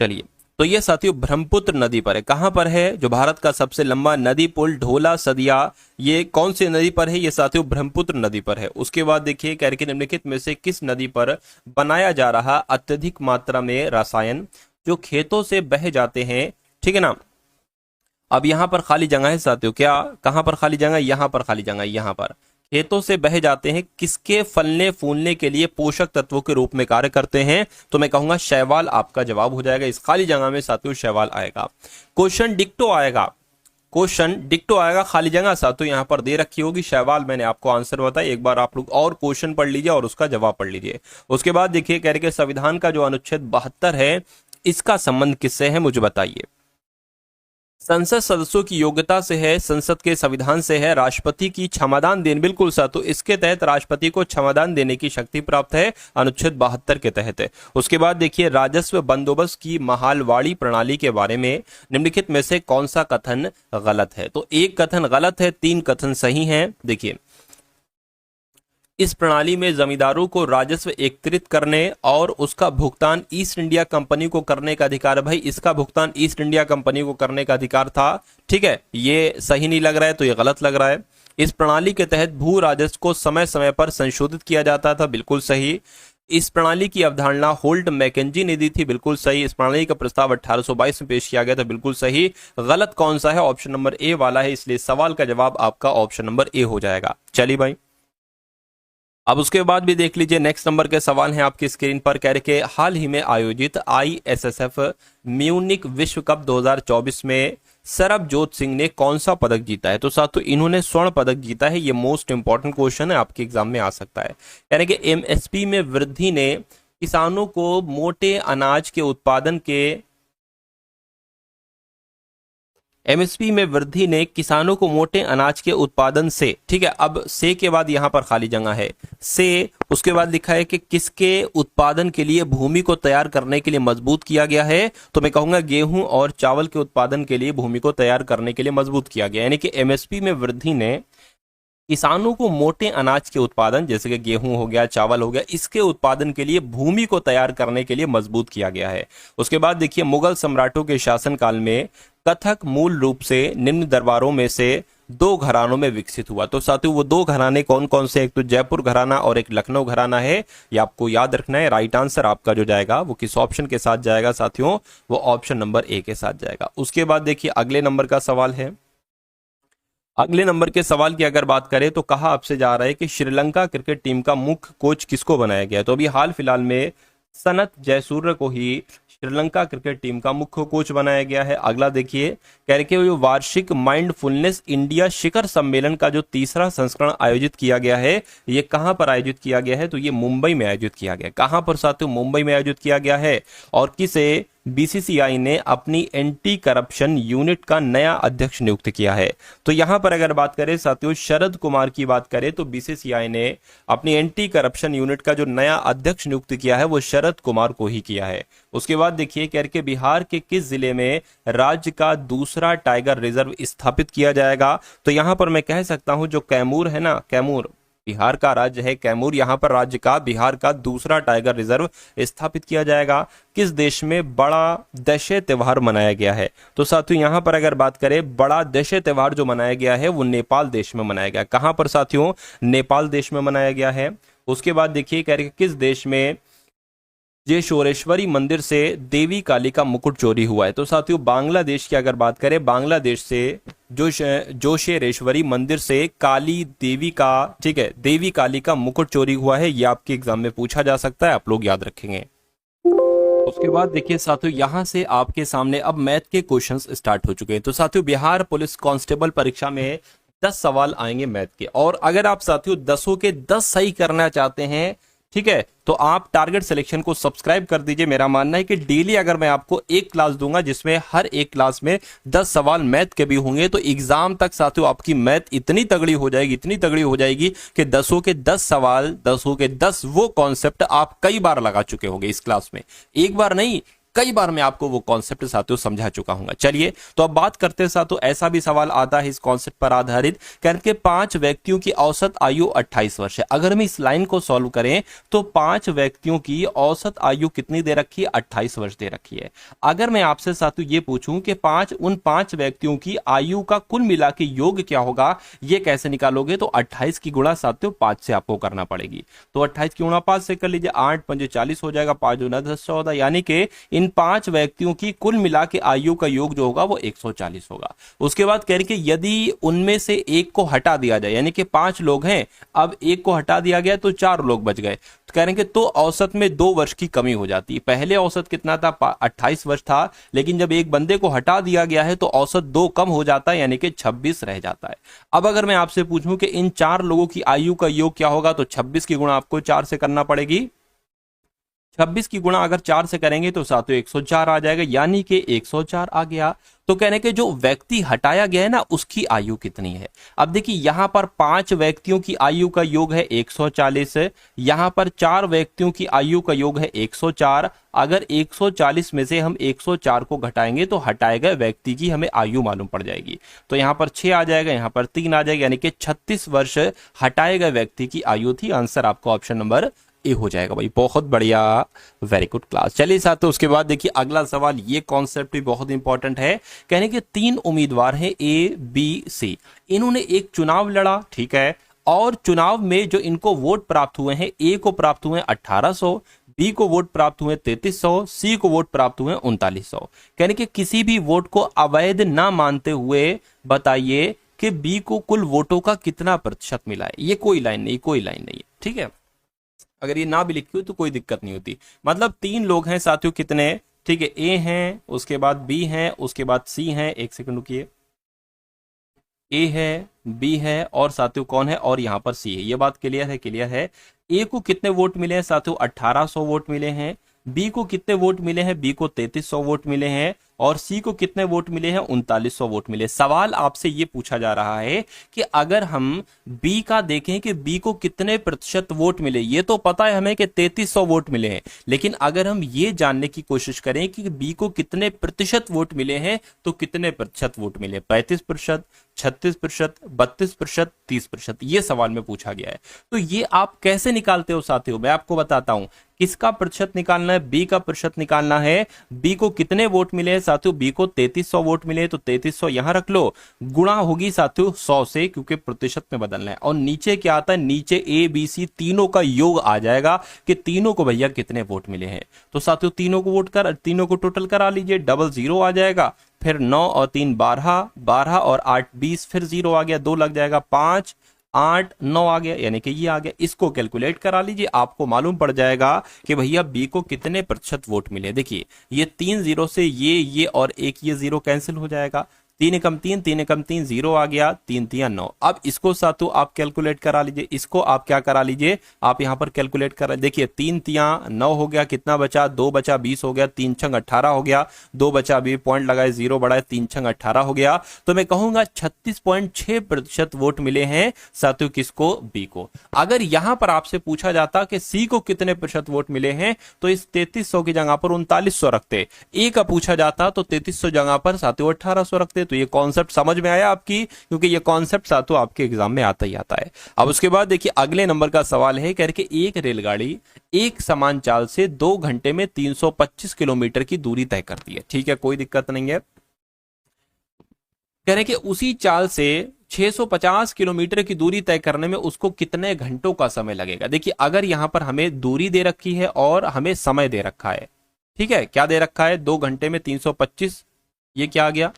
चलिए, तो ये साथियों ब्रह्मपुत्र नदी पर है। कहां पर है जो भारत का सबसे लंबा नदी पुल ढोला सदिया, ये कौन सी नदी पर है? ये साथियों ब्रह्मपुत्र नदी पर है। उसके बाद देखिए, कह रहे कि निम्नलिखित में से किस नदी पर बनाया जा रहा अत्यधिक मात्रा में रसायन जो खेतों से बह जाते हैं? ठीक है ना। अब यहां पर खाली जगह है साथियों, क्या कहां पर खाली जगह? यहां पर खाली जगह, यहां पर खेतों से बह जाते हैं, किसके फलने फूलने के लिए पोषक तत्वों के रूप में कार्य करते हैं? तो मैं कहूंगा शैवाल आपका जवाब हो जाएगा। इस खाली जगह में साथियों शैवाल आएगा। क्वेश्चन डिक्टो आएगा, क्वेश्चन डिक्टो आएगा। खाली जगह साथियों यहां पर दे रखी होगी, शैवाल मैंने आपको आंसर बताया। एक बार आप लोग और क्वेश्चन पढ़ लीजिए और उसका जवाब पढ़ लीजिए। उसके बाद देखिए, कह रहे कि संविधान का जो अनुच्छेद 72 है इसका संबंध किससे है, मुझे बताइए। संसद सदस्यों की योग्यता से है, संसद के संविधान से है, राष्ट्रपति की क्षमादान देने, बिल्कुल सर। तो इसके तहत राष्ट्रपति को क्षमादान देने की शक्ति प्राप्त है, अनुच्छेद 72 के तहत है। उसके बाद देखिए, राजस्व बंदोबस्त की महालवाड़ी प्रणाली के बारे में निम्नलिखित में से कौन सा कथन गलत है? तो एक कथन गलत है, 3 कथन सही हैं। देखिए, इस प्रणाली में जमींदारों को राजस्व एकत्रित करने और उसका भुगतान ईस्ट इंडिया कंपनी को करने का अधिकार है। भाई इसका भुगतान ईस्ट इंडिया कंपनी को करने का अधिकार था। ठीक है, ये सही नहीं लग रहा है तो ये गलत लग रहा है। इस प्रणाली के तहत भू राजस्व को समय समय पर संशोधित किया जाता था, बिल्कुल सही। इस प्रणाली की अवधारणा होल्ट मैकेंजी ने दी थी, बिल्कुल सही। इस प्रणाली का प्रस्ताव 1822 में पेश किया गया था, बिल्कुल सही। गलत कौन सा है? ऑप्शन नंबर ए वाला है, इसलिए सवाल का जवाब आपका ऑप्शन नंबर ए हो जाएगा। चलिए भाई, अब उसके बाद भी देख लीजिए, नेक्स्ट नंबर के सवाल हैं आपकी स्क्रीन पर। कह रहे कि हाल ही में आयोजित ISSF म्यूनिक विश्व कप 2024 में सरबजोत सिंह ने कौन सा पदक जीता है? तो साथियों इन्होंने स्वर्ण पदक जीता है। ये मोस्ट इंपॉर्टेंट क्वेश्चन है, आपके एग्जाम में आ सकता है। यानी कि MSP में वृद्धि ने किसानों को मोटे अनाज के उत्पादन के MSP में वृद्धि ने किसानों को मोटे अनाज के उत्पादन से, ठीक है, अब से के बाद यहां पर खाली जगह है से, उसके बाद लिखा है कि किसके उत्पादन के लिए भूमि को तैयार करने के लिए मजबूत किया गया है? तो मैं कहूंगा गेहूं और चावल के उत्पादन के लिए भूमि को तैयार करने के लिए मजबूत किया गया। यानी कि MSP में वृद्धि ने किसानों को मोटे अनाज के उत्पादन, जैसे कि गेहूं हो गया, चावल हो गया, इसके उत्पादन के लिए भूमि को तैयार करने के लिए मजबूत किया गया है। उसके बाद देखिए, मुगल सम्राटों के शासनकाल में कथक मूल रूप से निम्न दरबारों में से 2 घरानों में विकसित हुआ। तो साथियों वो 2 घराने कौन कौन से? एक तो जयपुर घराना और एक लखनऊ घराना है। ये आपको याद रखना है। राइट आंसर आपका जो जाएगा वो किस ऑप्शन के साथ जाएगा साथियों? वो ऑप्शन नंबर A के साथ जाएगा। उसके बाद देखिए अगले नंबर का सवाल है। अगले नंबर के सवाल की अगर बात करें तो कहा आपसे जा रहा है कि श्रीलंका क्रिकेट टीम का मुख्य कोच किसको बनाया गया है? तो अभी हाल फिलहाल में सनत जयसूर्य को ही श्रीलंका क्रिकेट टीम का मुख्य कोच बनाया गया है। अगला देखिए, कह रहे कि वार्षिक माइंडफुलनेस इंडिया शिखर सम्मेलन का जो 3रा संस्करण आयोजित किया गया है, ये कहां पर आयोजित किया गया है? तो ये मुंबई में आयोजित किया गया। कहां पर साथियों? मुंबई में आयोजित किया गया है। और किसे? BCCI ने अपनी एंटी करप्शन यूनिट का नया अध्यक्ष नियुक्त किया है। तो यहां पर अगर बात करें साथियों शरद कुमार की बात करें तो BCCI ने अपनी एंटी करप्शन यूनिट का जो नया अध्यक्ष नियुक्त किया है वो शरद कुमार को ही किया है। उसके बाद देखिए, कह के बिहार के किस जिले में राज्य का दूसरा टाइगर रिजर्व स्थापित किया जाएगा? तो यहां पर मैं कह सकता हूं जो कैमूर है ना, कैमूर बिहार का राज्य है कैमूर, यहां पर राज्य का बिहार का दूसरा टाइगर रिजर्व स्थापित किया जाएगा। किस देश में बड़ा दशे त्योहार मनाया गया है? तो साथियों यहां पर अगर बात करें बड़ा दशे त्योहार जो मनाया गया है वो नेपाल देश में मनाया गया। कहां पर साथियों? नेपाल देश में मनाया गया है। उसके बाद देखिए, कह रहे किस देश में जेशोरेश्वरी मंदिर से देवी काली का मुकुट चोरी हुआ है? तो साथियों बांग्लादेश की अगर बात करें, बांग्लादेश से जोशेरेश्वरी मंदिर से काली देवी का, ठीक है, देवी काली का मुकुट चोरी हुआ है। ये आपके एग्जाम में पूछा जा सकता है, आप लोग याद रखेंगे। उसके बाद देखिए साथियों यहां से आपके सामने अब मैथ के क्वेश्चंस स्टार्ट हो चुके हैं। तो साथियों बिहार पुलिस कांस्टेबल परीक्षा में 10 सवाल आएंगे मैथ के, और अगर आप साथियों 10 के 10 सही करना चाहते हैं, ठीक है, तो आप टारगेट सिलेक्शन को सब्सक्राइब कर दीजिए। मेरा मानना है कि डेली अगर मैं आपको एक क्लास दूंगा जिसमें हर एक क्लास में 10 सवाल मैथ के भी होंगे, तो एग्जाम तक साथियों आपकी मैथ इतनी तगड़ी हो जाएगी, इतनी तगड़ी हो जाएगी कि 10 के 10 सवाल, 10 के 10 वो कॉन्सेप्ट आप कई बार लगा चुके होंगे इस क्लास में। एक बार नहीं, कई बार मैं आपको वो कॉन्सेप्ट साथियों समझा चुका हूं। चलिए तो अब बात करते हैं साथियों, ऐसा भी सवाल आता है इस कॉन्सेप्ट पर आधारित, कहते 5 व्यक्तियों की औसत आयु 28 वर्ष है। अगर हम इस लाइन को सॉल्व करें तो 5 व्यक्तियों की औसत आयु कितनी दे रखी है? 28 वर्ष दे रखी है। अगर मैं आपसे साथियों ये पूछूं कि उन 5 व्यक्तियों की आयु का कुल मिला के योग क्या होगा, ये कैसे निकालोगे? तो 28 की गुणा साथियों 5 से आपको करना पड़ेगी। तो 28 की गुणा 5 से कर लीजिए, 8 पंजे 40 हो जाएगा, 5 दूना 10 14, यानी कि इन 5 व्यक्तियों की कुल मिला के आयु का योग जो होगा वो 140 होगा। उसके बाद कह रहे कि यदि उनमें से एक को हटा दिया जाए, यानी कि 5 लोग हैं, अब एक को हटा दिया गया तो 4 लोग बच गए, तो कह रहे हैं कि तो औसत में 2 वर्ष की कमी हो जाती है। पहले औसत कितना था? 28 वर्ष था, लेकिन जब एक बंदे को हटा दिया गया है तो औसत 2 कम हो जाता है, यानी कि 26 रह जाता है। अब अगर मैं आपसे पूछूं कि इन 4 लोगों की आयु का योग क्या होगा, तो 26 की गुणा आपको 4 से करना पड़ेगी। 26 की गुणा अगर 4 से करेंगे तो साथियों 104 आ जाएगा, यानी कि 104 आ गया। तो कहने के जो व्यक्ति हटाया गया है ना उसकी आयु कितनी है? अब देखिए यहां पर 5 व्यक्तियों की आयु का योग है 140, यहां पर 4 व्यक्तियों की आयु का योग है 104। अगर 140 में से हम 104 को घटाएंगे तो हटाए गए व्यक्ति की हमें आयु मालूम पड़ जाएगी। तो यहां पर 6 आ जाएगा, यहां पर 3 आ जाएगा, यानी कि 36 वर्ष हटाए गए व्यक्ति की आयु थी। आंसर आपको ऑप्शन नंबर ए हो जाएगा भाई। बहुत बढ़िया, वेरी गुड क्लास। चलिए साथियों उसके बाद देखिए अगला सवाल, ये कॉन्सेप्ट भी बहुत इंपॉर्टेंट है। कहने के 3 उम्मीदवार हैं ABC, इन्होंने एक चुनाव लड़ा, ठीक है, और चुनाव में जो इनको वोट प्राप्त हुए हैं, ए को प्राप्त हुए 1800, बी को वोट प्राप्त हुए 3300, सी को वोट प्राप्त हुए 3900। कहने के किसी भी वोट को अवैध ना मानते हुए बताइए कि बी को कुल वोटों का कितना प्रतिशत मिला है। ये कोई लाइन नहीं, कोई लाइन नहीं है, ठीक है। अगर ये ना भी लिखी हो तो कोई दिक्कत नहीं होती। मतलब 3 लोग हैं साथियों, कितने, ठीक है, ए हैं, उसके बाद बी हैं, उसके बाद सी हैं, एक सेकंड रुकिए, ए है, बी है और साथियों कौन है, और यहां पर सी है। ये बात क्लियर है, क्लियर है। ए को कितने वोट मिले हैं साथियों, 1800 वोट मिले हैं। बी को कितने वोट मिले हैं, बी को 3300 वोट मिले हैं। और सी को कितने वोट मिले हैं, 3900 वोट मिले। सवाल आपसे ये पूछा जा रहा है कि अगर हम बी का देखें कि बी को कितने प्रतिशत वोट मिले, ये तो पता है हमें कि 3300 वोट मिले हैं, लेकिन अगर हम ये जानने की कोशिश करें कि बी को कितने प्रतिशत वोट मिले हैं तो कितने प्रतिशत वोट मिले, 35%, 36%, 32%, 30%, ये सवाल में पूछा गया है। तो ये आप कैसे निकालते हो साथियों, मैं आपको बताता हूं। किसका प्रतिशत निकालना है, बी का प्रतिशत निकालना है। बी को कितने वोट मिले हैं साथियों, बी को 3300 वोट मिले, तो 3300 यहां रख लो, गुणा होगी साथियों 100 से, क्योंकि प्रतिशत में बदलना है। और नीचे क्या आता है, नीचे ए बी सी तीनों का योग आ जाएगा कि तीनों को भैया कितने वोट मिले हैं। तो साथियों तीनों को टोटल करा लीजिए, डबल जीरो आ जाएगा। फिर 9 और 3 12, 12 और 8 20, फिर जीरो आ गया, 2 लग जाएगा, 5 8 9 आ गया, यानी कि ये आ गया। इसको कैलकुलेट करा लीजिए, आपको मालूम पड़ जाएगा कि भैया बी को कितने प्रतिशत वोट मिले। देखिए ये 3 जीरो से ये और एक ये जीरो कैंसिल हो जाएगा, 3 एकम 3, 3 एकम 3, जीरो आ गया, 3 3 9। अब इसको सातों आप कैलकुलेट करा लीजिए, इसको आप क्या करा लीजिए, आप यहां पर कैलकुलेट करा, देखिए 3 3 9 हो गया, कितना बचा, 2 बचा 20 हो गया, 3 छंग 18 हो गया, 2 बचा, अभी पॉइंट लगाए, जीरो बढ़ाए, 3 छंग 18 हो गया। तो मैं कहूंगा 36.6% वोट मिले हैं साथियों, किसको, बी को। अगर यहां पर आपसे पूछा जाता कि सी को कितने प्रतिशत वोट मिले हैं, तो इस 3300 की जगह पर 3900 रखते। ए का पूछा जाता तो 3300 जगह पर साथियों 1800 रखते। तो ये कॉन्सेप्ट समझ में आया आपकी, क्योंकि ये कॉन्सेप्ट साथियों आपके एग्जाम में आता ही आता है। अब उसके बाद देखिए अगले नंबर का सवाल है, कह रहे एक रेलगाड़ी एक समान चाल से 2 घंटे में 325 किलोमीटर की दूरी तय करती है। ठीक है, कोई दिक्कत नहीं है। कह रहे कि उसी चाल से 650 किलोमीटर की दूरी तय करने में उसको कितने घंटों का समय लगेगा। देखिए अगर यहां पर हमें दूरी दे रखी है और हमें समय दे रखा है, ठीक है, क्या दे रखा है, 2 घंटे में 325, ये क्या आ गया,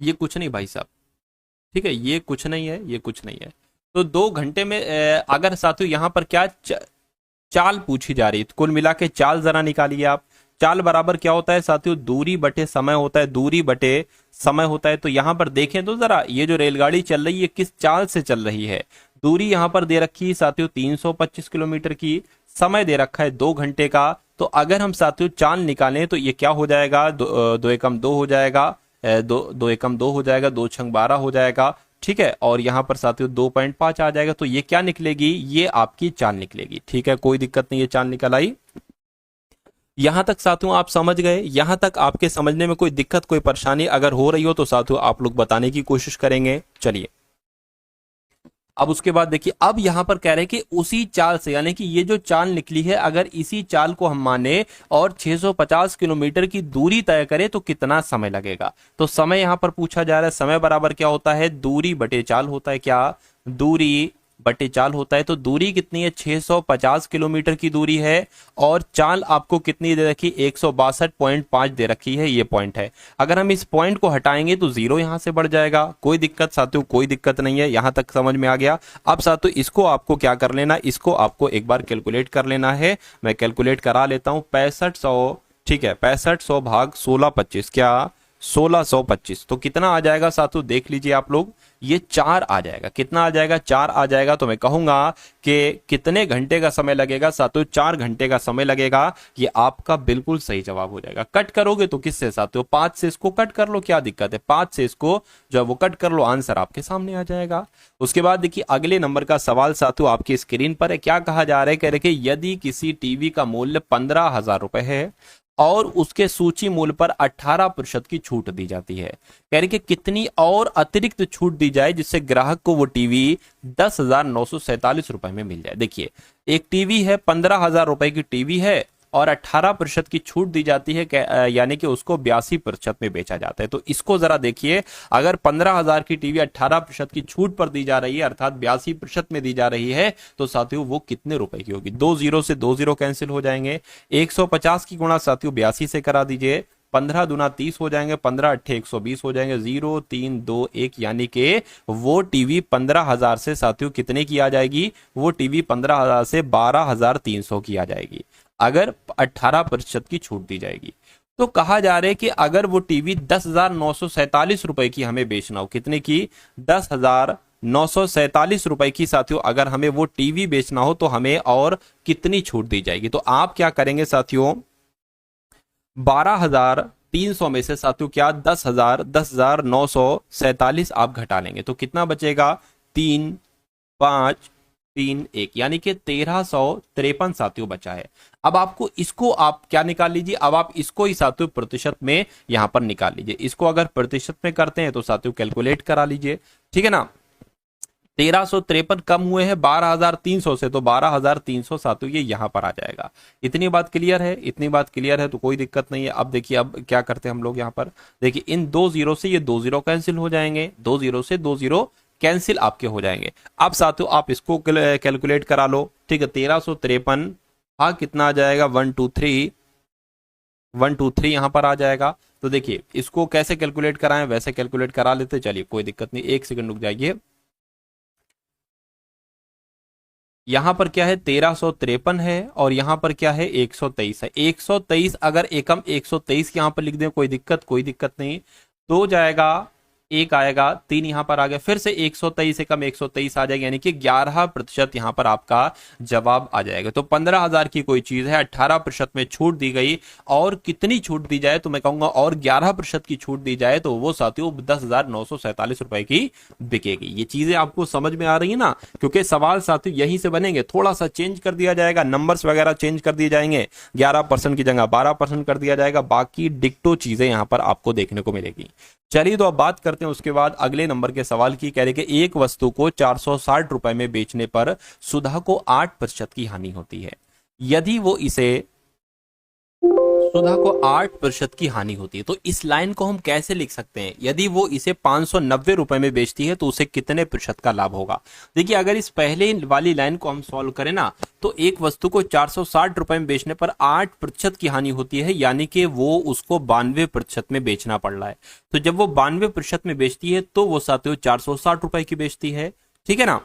ये कुछ नहीं भाई साहब, ठीक है, ये कुछ नहीं है, ये कुछ नहीं है। तो 2 घंटे में अगर साथियों यहां पर क्या चाल पूछी जा रही है, तो कुल मिला के चाल जरा निकालिए आप। चाल बराबर क्या होता है साथियों, दूरी बटे समय होता है, दूरी बटे समय होता है। तो यहां पर देखें तो जरा ये जो रेलगाड़ी चल रही है किस चाल से चल रही है। दूरी यहां पर दे रखी है साथियों 325 किलोमीटर की, समय दे रखा है 2 घंटे का। तो अगर हम साथियों चाल निकालें तो ये क्या हो जाएगा, 2 एकम 2 हो जाएगा, 2 एकम 2 हो जाएगा, 2 छंग 12 हो जाएगा, ठीक है। और यहां पर साथियों 2.5 आ जाएगा। तो ये क्या निकलेगी, ये आपकी चाल निकलेगी। ठीक है, कोई दिक्कत नहीं, ये चाल निकल आई। यहां तक साथियों आप समझ गए, यहां तक आपके समझने में कोई दिक्कत कोई परेशानी अगर हो रही हो तो साथियों आप लोग बताने की कोशिश करेंगे। चलिए अब उसके बाद देखिए, अब यहां पर कह रहे हैं कि उसी चाल से, यानी कि ये जो चाल निकली है अगर इसी चाल को हम माने और 650 किलोमीटर की दूरी तय करें तो कितना समय लगेगा। तो समय यहां पर पूछा जा रहा है, समय बराबर क्या होता है, दूरी बटे चाल होता है। क्या, दूरी बटे चाल होता है। तो दूरी कितनी है, 650 किलोमीटर की दूरी है और चाल आपको कितनी दे रखी, 162.5 दे रखी है, ये पॉइंट है। अगर हम इस पॉइंट को हटाएंगे तो जीरो यहां से बढ़ जाएगा। कोई दिक्कत साथियों, कोई दिक्कत नहीं है, यहां तक समझ में आ गया। अब साथियों इसको आपको क्या कर लेना, इसको आपको एक बार कैलकुलेट कर लेना है। मैं कैलकुलेट करा लेता हूं, 6500, ठीक है, 6500 भाग 1625, क्या 1625। तो कितना आ जाएगा साथियों, देख लीजिए आप लोग, ये 4 आ जाएगा। कितना आ जाएगा, 4 आ जाएगा। तो मैं कहूंगा कि कितने घंटे का समय लगेगा साथियों, 4 घंटे का समय लगेगा। ये आपका बिल्कुल सही जवाब हो जाएगा। कट करोगे तो किससे साथियों, 5 से इसको कट कर लो, क्या दिक्कत है, 5 से इसको जो है वो कट कर लो, आंसर आपके सामने आ जाएगा। उसके बाद देखिए अगले नंबर का सवाल साथियों आपकी स्क्रीन पर है। क्या कहा जा रहा है, कह रहे कि यदि किसी टीवी का मूल्य 15,000 रुपए है और उसके सूची मूल्य पर 18% की छूट दी जाती है, कह रहे कि कितनी और अतिरिक्त छूट दी जाए जिससे ग्राहक को वो टीवी 10,947 रुपए में मिल जाए। देखिए एक टीवी है, 15,000 रुपए की टीवी है और 18% की छूट दी जाती है, यानी कि उसको 82% में बेचा जाता है। तो इसको जरा देखिए, अगर 15,000 की टीवी 18% की छूट पर दी जा रही है, अर्थात 82% में दी जा रही है, तो साथियों वो कितने रुपए की होगी। 2 जीरो से 2 जीरो कैंसिल हो जाएंगे। 150 की गुणा साथियों 82 से करा दीजिए, 15 दूना 30 हो जाएंगे, 15 अट्ठे 120 हो जाएंगे, 0 3 2 1, यानी कि वो टीवी 15,000 से साथियों कितने की आ जाएगी, वो टीवी 15,000 से 12,300 की आ जाएगी अगर 18% की छूट दी जाएगी। तो कहा जा रहा है कि अगर वो टीवी 10,947 रुपए की हमें बेचना हो, कितने की, 10,947 रुपए की साथियों अगर हमें वो टीवी बेचना हो तो हमें और कितनी छूट दी जाएगी। तो आप क्या करेंगे साथियों, 12,300 में से साथियों क्या 10,947 आप घटा लेंगे तो कितना बचेगा, 3 5 3 1, यानी कि 1,353 साथियों बचा है। अब आपको इसको आप क्या निकाल लीजिए, अब आप इसको ही साथियों प्रतिशत में यहां पर निकाल लीजिए। इसको अगर प्रतिशत में करते हैं तो साथियों कैलकुलेट करा लीजिए, ठीक है ना। 1,353 कम हुए हैं 12,300 से, तो 12,300 साथियों ये यहां पर आ जाएगा। इतनी बात क्लियर है, इतनी बात क्लियर है तो कोई दिक्कत नहीं है। अब देखिए अब क्या करते हैं हम लोग यहां पर, देखिए इन 2 जीरो से ये 2 जीरो कैंसिल हो जाएंगे, 2 जीरो से 2 जीरो कैंसिल आपके हो जाएंगे। अब साथियों आप इसको कैलकुलेट करा लो, ठीक है। 1,353 हाँ कितना आ जाएगा, 123 यहां पर आ जाएगा। तो देखिए इसको कैसे कैलकुलेट कराएं, वैसे कैलकुलेट करा लेते, चलिए कोई दिक्कत नहीं, एक सेकंड रुक जाइए। यहां पर क्या है 1,353 है और यहां पर क्या है 123 है। 123 अगर एकम 123 यहां पर लिख दें, कोई दिक्कत नहीं, तो जाएगा एक आएगा, 3 यहां पर आ गया, फिर से 123 से कम 123 आ जाएगा, यानी कि 11% यहां पर आपका जवाब आ जाएगा। तो 15,000 की कोई चीज है, 18% में छूट दी गई, और कितनी छूट दी जाए तो मैं कहूंगा और 11% की छूट दी जाए तो वो साथियों 10,947 रुपए की बिकेगी। ये चीजें आपको समझ में आ रही है ना, क्योंकि सवाल साथियों यहीं से बनेंगे, थोड़ा सा चेंज कर दिया जाएगा, नंबर्स वगैरह चेंज कर दिए जाएंगे, 11% की जगह 12% कर दिया जाएगा, बाकी डिक्टो चीजें यहां पर आपको देखने को मिलेगी। चलिए तो अब बात करते हैं उसके बाद अगले नंबर के सवाल की। कह रहे कि एक वस्तु को 460 रुपए में बेचने पर सुधा को 8% की हानि होती है। यदि वो इसे सुधा को 8% की हानि होती है, तो इस लाइन को हम कैसे लिख सकते हैं, यदि वो इसे 590 रुपए में बेचती है तो उसे कितने प्रतिशत का लाभ होगा। देखिए अगर इस पहले वाली लाइन को हम सॉल्व करें ना, तो एक वस्तु को 460 रुपए में बेचने पर 8% की हानि होती है, यानी कि वो उसको 92% में बेचना पड़ रहा है। तो जब वो 92% में बेचती है तो वो साथियों 460 रुपए की बेचती है, ठीक है ना।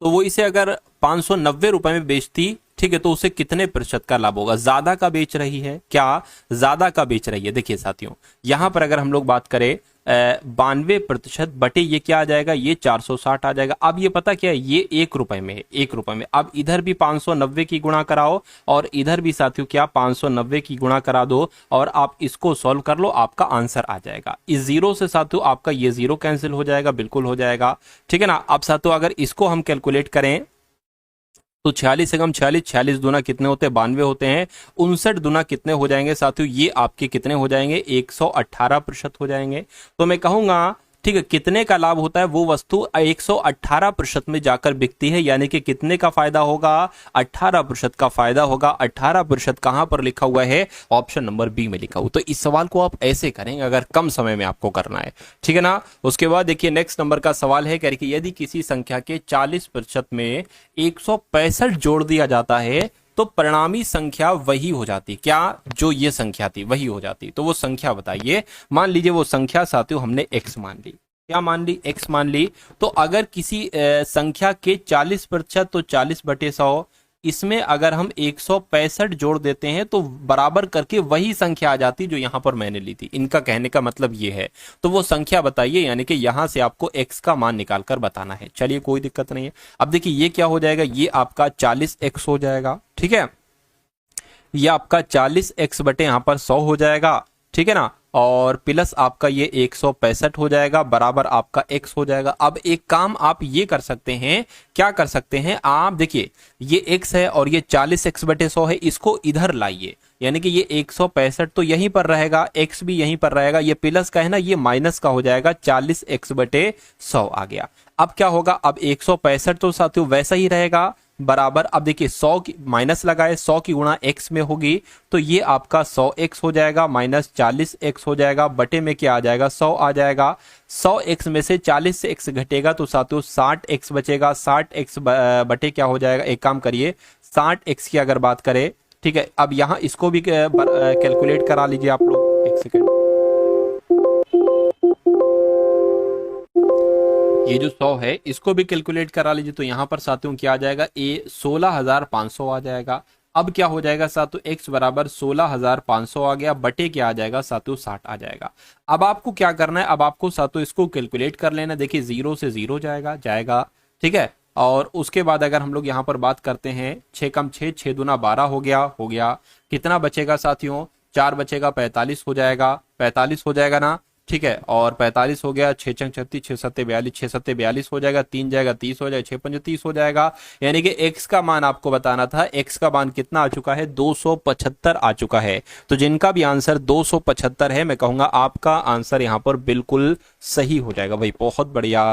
तो वो इसे अगर 590 रुपए में बेचती, ठीक है, तो उसे कितने प्रतिशत का लाभ होगा। ज्यादा का बेच रही है, क्या ज्यादा का बेच रही है। देखिए साथियों यहां पर अगर हम लोग बात करें 92% बटे ये क्या आ जाएगा, ये 460 आ जाएगा। अब ये पता क्या है, ये 1 रुपए में है, 1 रुपए में। अब इधर भी 590 की गुणा कराओ और इधर भी साथियों क्या 590 की गुणा करा दो और आप इसको सॉल्व कर लो, आपका आंसर आ जाएगा। इस जीरो से साथियों आपका ये जीरो कैंसिल हो जाएगा, बिल्कुल हो जाएगा, ठीक है ना। अब साथियों अगर इसको हम कैलकुलेट करें तो 46 से कम 46, 46 दूना कितने होते हैं, 92 होते हैं, 59 दूना कितने हो जाएंगे साथियों, ये आपके कितने हो जाएंगे, 118% हो जाएंगे। तो मैं कहूंगा ठीक है, कितने का लाभ होता है, वो वस्तु 118% में जाकर बिकती है, यानी कि कितने का फायदा होगा, 18% का फायदा होगा। 18% कहां पर लिखा हुआ है, ऑप्शन नंबर बी में लिखा हुआ। तो इस सवाल को आप ऐसे करेंगे अगर कम समय में आपको करना है, ठीक है ना। उसके बाद देखिए नेक्स्ट नंबर का सवाल है, कह रही कि यदि किसी संख्या के 40% में 165 जोड़ दिया जाता है तो परिणामी संख्या वही हो जाती, क्या, जो ये संख्या थी वही हो जाती। तो वो संख्या बताइए। मान लीजिए वो संख्या साथियों हमने x मान ली, क्या मान ली, x मान ली। तो अगर किसी संख्या के 40%, तो 40/100, इसमें अगर हम 165 जोड़ देते हैं तो बराबर करके वही संख्या आ जाती जो यहां पर मैंने ली थी। इनका कहने का मतलब ये है। तो वो संख्या बताइए, यानी कि यहां से आपको x का मान निकालकर बताना है। चलिए कोई दिक्कत नहीं है। अब देखिए ये क्या हो जाएगा, ये आपका 40x हो जाएगा, ठीक है। ये आपका 40x बटे यहां पर 100 हो जाएगा, ठीक है ना, और प्लस आपका ये 165 हो जाएगा, बराबर आपका x हो जाएगा। अब एक काम आप ये कर सकते हैं, क्या कर सकते हैं आप, देखिए ये x है और ये 40x बटे 100 है, इसको इधर लाइए, यानी कि ये 165 तो यहीं पर रहेगा, x भी यहीं पर रहेगा, ये प्लस का है ना, ये माइनस का हो जाएगा, 40x बटे 100 आ गया। अब क्या होगा, अब 165 तो साथियों वैसा ही रहेगा, बराबर। अब देखिए 100 की माइनस लगाए, 100 की गुणा x में होगी, तो ये आपका 100x हो जाएगा, माइनस 40x हो जाएगा, बटे में क्या आ जाएगा, 100 आ जाएगा। 100x में से 40 से x घटेगा तो साथियों 60x बचेगा, 60x बटे क्या हो जाएगा, एक काम करिए 60x की अगर बात करें, ठीक है, अब यहाँ इसको भी कैलकुलेट करा लीजिए आप लोग, एक सेकेंड। ये जो 100 है इसको भी कैलकुलेट करा लीजिए, तो यहाँ पर साथियों क्या आ जाएगा, ए 16,500 आ जाएगा। अब क्या हो जाएगा साथियों, x बराबर 16,500 आ गया, बटे क्या आ जाएगा साथियों, 60 आ जाएगा। अब आपको क्या करना है, अब आपको साथियों इसको कैलकुलेट कर लेना। देखिए 0 से 0 जाएगा, ठीक है। और उसके बाद अगर हम लोग यहाँ पर बात करते हैं, 6 कम 6, 6 दूना 12 हो गया। कितना बचेगा साथियों, 4 बचेगा, 45 हो जाएगा, 45 हो जाएगा ना, ठीक है। और 45 हो गया, 6 चंग 36, 6 सत्ते 42, 6 सत्ते 42 हो जाएगा, 3 जाएगा 30 हो जाएगा, 6 पंजे 30 हो जाएगा। यानी कि x का मान आपको बताना था, x का मान कितना आ चुका है, 275 आ चुका है। तो जिनका भी आंसर 275 है, मैं कहूंगा आपका आंसर यहाँ पर बिल्कुल सही हो जाएगा भाई, बहुत बढ़िया,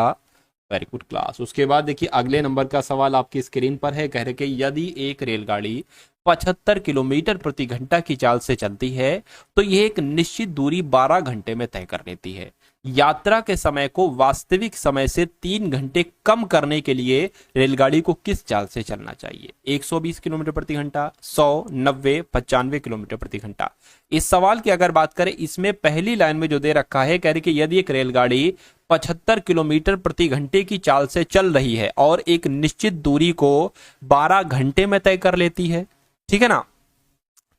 वेरी गुड क्लास। उसके बाद देखिए अगले नंबर का सवाल आपकी स्क्रीन पर है, कह रहे कि यदि एक रेलगाड़ी 75 किलोमीटर प्रति घंटा की चाल से चलती है तो यह एक निश्चित दूरी 12 घंटे में तय कर लेती है। यात्रा के समय को वास्तविक समय से 3 घंटे कम करने के लिए रेलगाड़ी को किस चाल से चलना चाहिए, 120 किलोमीटर प्रति घंटा, 100, 90, 95 किलोमीटर प्रति घंटा। इस सवाल की अगर बात करें, इसमें पहली लाइन में जो दे रखा है, कह रही कि यदि एक रेलगाड़ी 75 किलोमीटर प्रति घंटे की चाल से चल रही है और एक निश्चित दूरी को 12 घंटे में तय कर लेती है, ठीक है ना।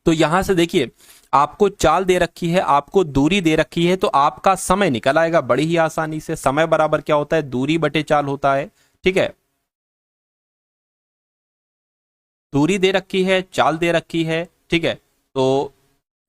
तो यहां से देखिए आपको चाल दे रखी है, आपको दूरी दे रखी है, तो आपका समय निकल आएगा बड़ी ही आसानी से। समय बराबर क्या होता है, दूरी बटे चाल होता है, ठीक है। दूरी दे रखी है, चाल दे रखी है, ठीक है। तो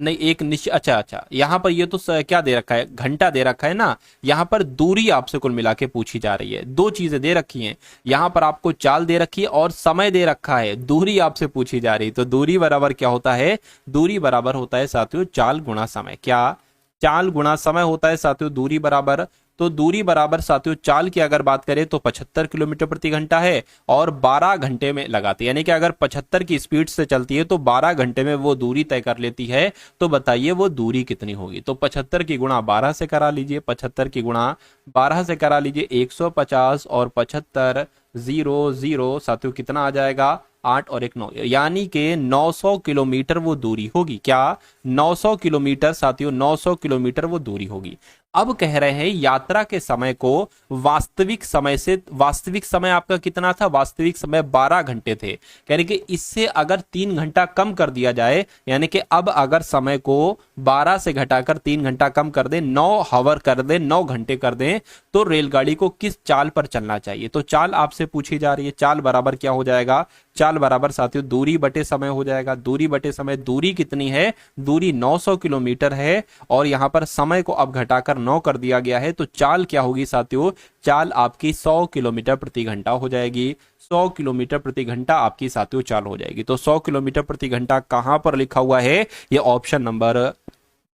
नहीं, एक निश्चित, अच्छा यहां पर ये तो क्या दे रखा है, घंटा दे रखा है ना। यहां पर दूरी आपसे कुल मिला के पूछी जा रही है, दो चीजें दे रखी हैं, यहां पर आपको चाल दे रखी है और समय दे रखा है, दूरी आपसे पूछी जा रही है। तो दूरी बराबर क्या होता है, दूरी बराबर होता है साथियों चाल गुणा समय। क्या, चाल गुणा समय होता है साथियों दूरी बराबर। तो दूरी बराबर साथियों चाल की अगर बात करें तो 75 किलोमीटर प्रति घंटा है और 12 घंटे में लगाती है, यानी कि अगर 75 की स्पीड से चलती है तो 12 घंटे में वो दूरी तय कर लेती है। तो बताइए वो दूरी कितनी होगी। तो 75 की गुणा 12 से करा लीजिए, 75 की गुणा 12 से करा लीजिए, 150 और 75 0 0 साथियों कितना आ जाएगा, 8 और 1 9, यानी कि 900 किलोमीटर वो दूरी होगी। क्या, 900 किलोमीटर साथियों, 900 किलोमीटर वो दूरी होगी। अब कह रहे हैं यात्रा के समय को वास्तविक समय से, वास्तविक समय आपका कितना था, वास्तविक समय 12 घंटे थे, यानी कि इससे अगर 3 घंटा कम कर दिया जाए, यानी कि अब अगर समय को 12 से घटाकर 3 घंटा कम कर दें, 9 हावर कर दें, 9 घंटे कर दें, तो रेलगाड़ी को किस चाल पर चलना चाहिए। तो चाल आपसे पूछी जा रही है, चाल बराबर क्या हो जाएगा, चाल बराबर साथियों दूरी बटे समय हो जाएगा। दूरी बटे समय, दूरी कितनी है, दूरी 900 किलोमीटर है और यहां पर समय को अब घटाकर 9 कर दिया गया है। तो चाल क्या होगी साथियों, चाल आपकी 100 किलोमीटर प्रति घंटा हो जाएगी। 100 किलोमीटर प्रति घंटा आपकी साथियों चाल हो जाएगी। तो 100 किलोमीटर प्रति घंटा कहां पर लिखा हुआ है, ये ऑप्शन नंबर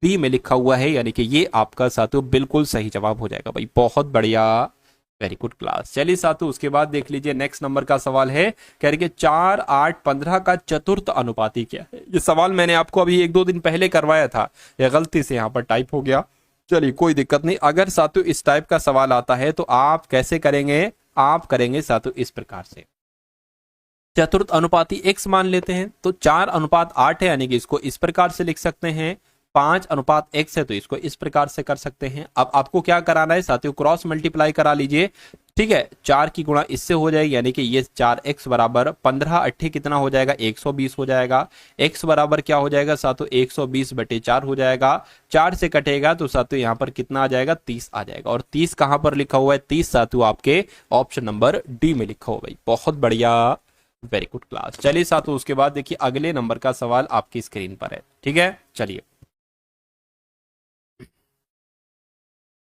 बी में लिखा हुआ है, यानी कि ये आपका साथियों बिल्कुल सही जवाब हो जाएगा भाई, बहुत बढ़िया, वेरी गुड क्लास। चलिए साथियों उसके बाद देख लीजिए नेक्स्ट नंबर का सवाल है, कह रहे कि 4, 8, 15 का चतुर्थ अनुपाती क्या है। ये सवाल मैंने आपको अभी 1-2 दिन पहले करवाया था, ये गलती से यहाँ पर टाइप हो गया, चलिए कोई दिक्कत नहीं। अगर साथियों इस टाइप का सवाल आता है तो आप कैसे करेंगे, आप करेंगे साथियों इस प्रकार से, चतुर्थ अनुपाती x मान लेते हैं, तो 4:8 है, यानी कि इसको इस प्रकार से लिख सकते हैं। 5:x है तो इसको इस प्रकार से कर सकते हैं। अब आपको क्या कराना है साथियों, क्रॉस मल्टीप्लाई करा लीजिए, ठीक है। 4 की गुणा इससे हो जाएगी, यानी कि ये 4x बराबर 15 कितना हो जाएगा, 120 हो जाएगा। x बराबर क्या हो जाएगा साथियों, 120 बटे 4 हो जाएगा। 4 से कटेगा तो साथियों यहाँ पर कितना आ जाएगा, 30 आ जाएगा। और 30 कहां पर लिखा हुआ है, 30 साथियों आपके ऑप्शन नंबर डी में लिखा हुआ भाई, बहुत बढ़िया, वेरी गुड क्लास। चलिए साथियों उसके बाद देखिए अगले नंबर का सवाल आपकी स्क्रीन पर है, ठीक है। चलिए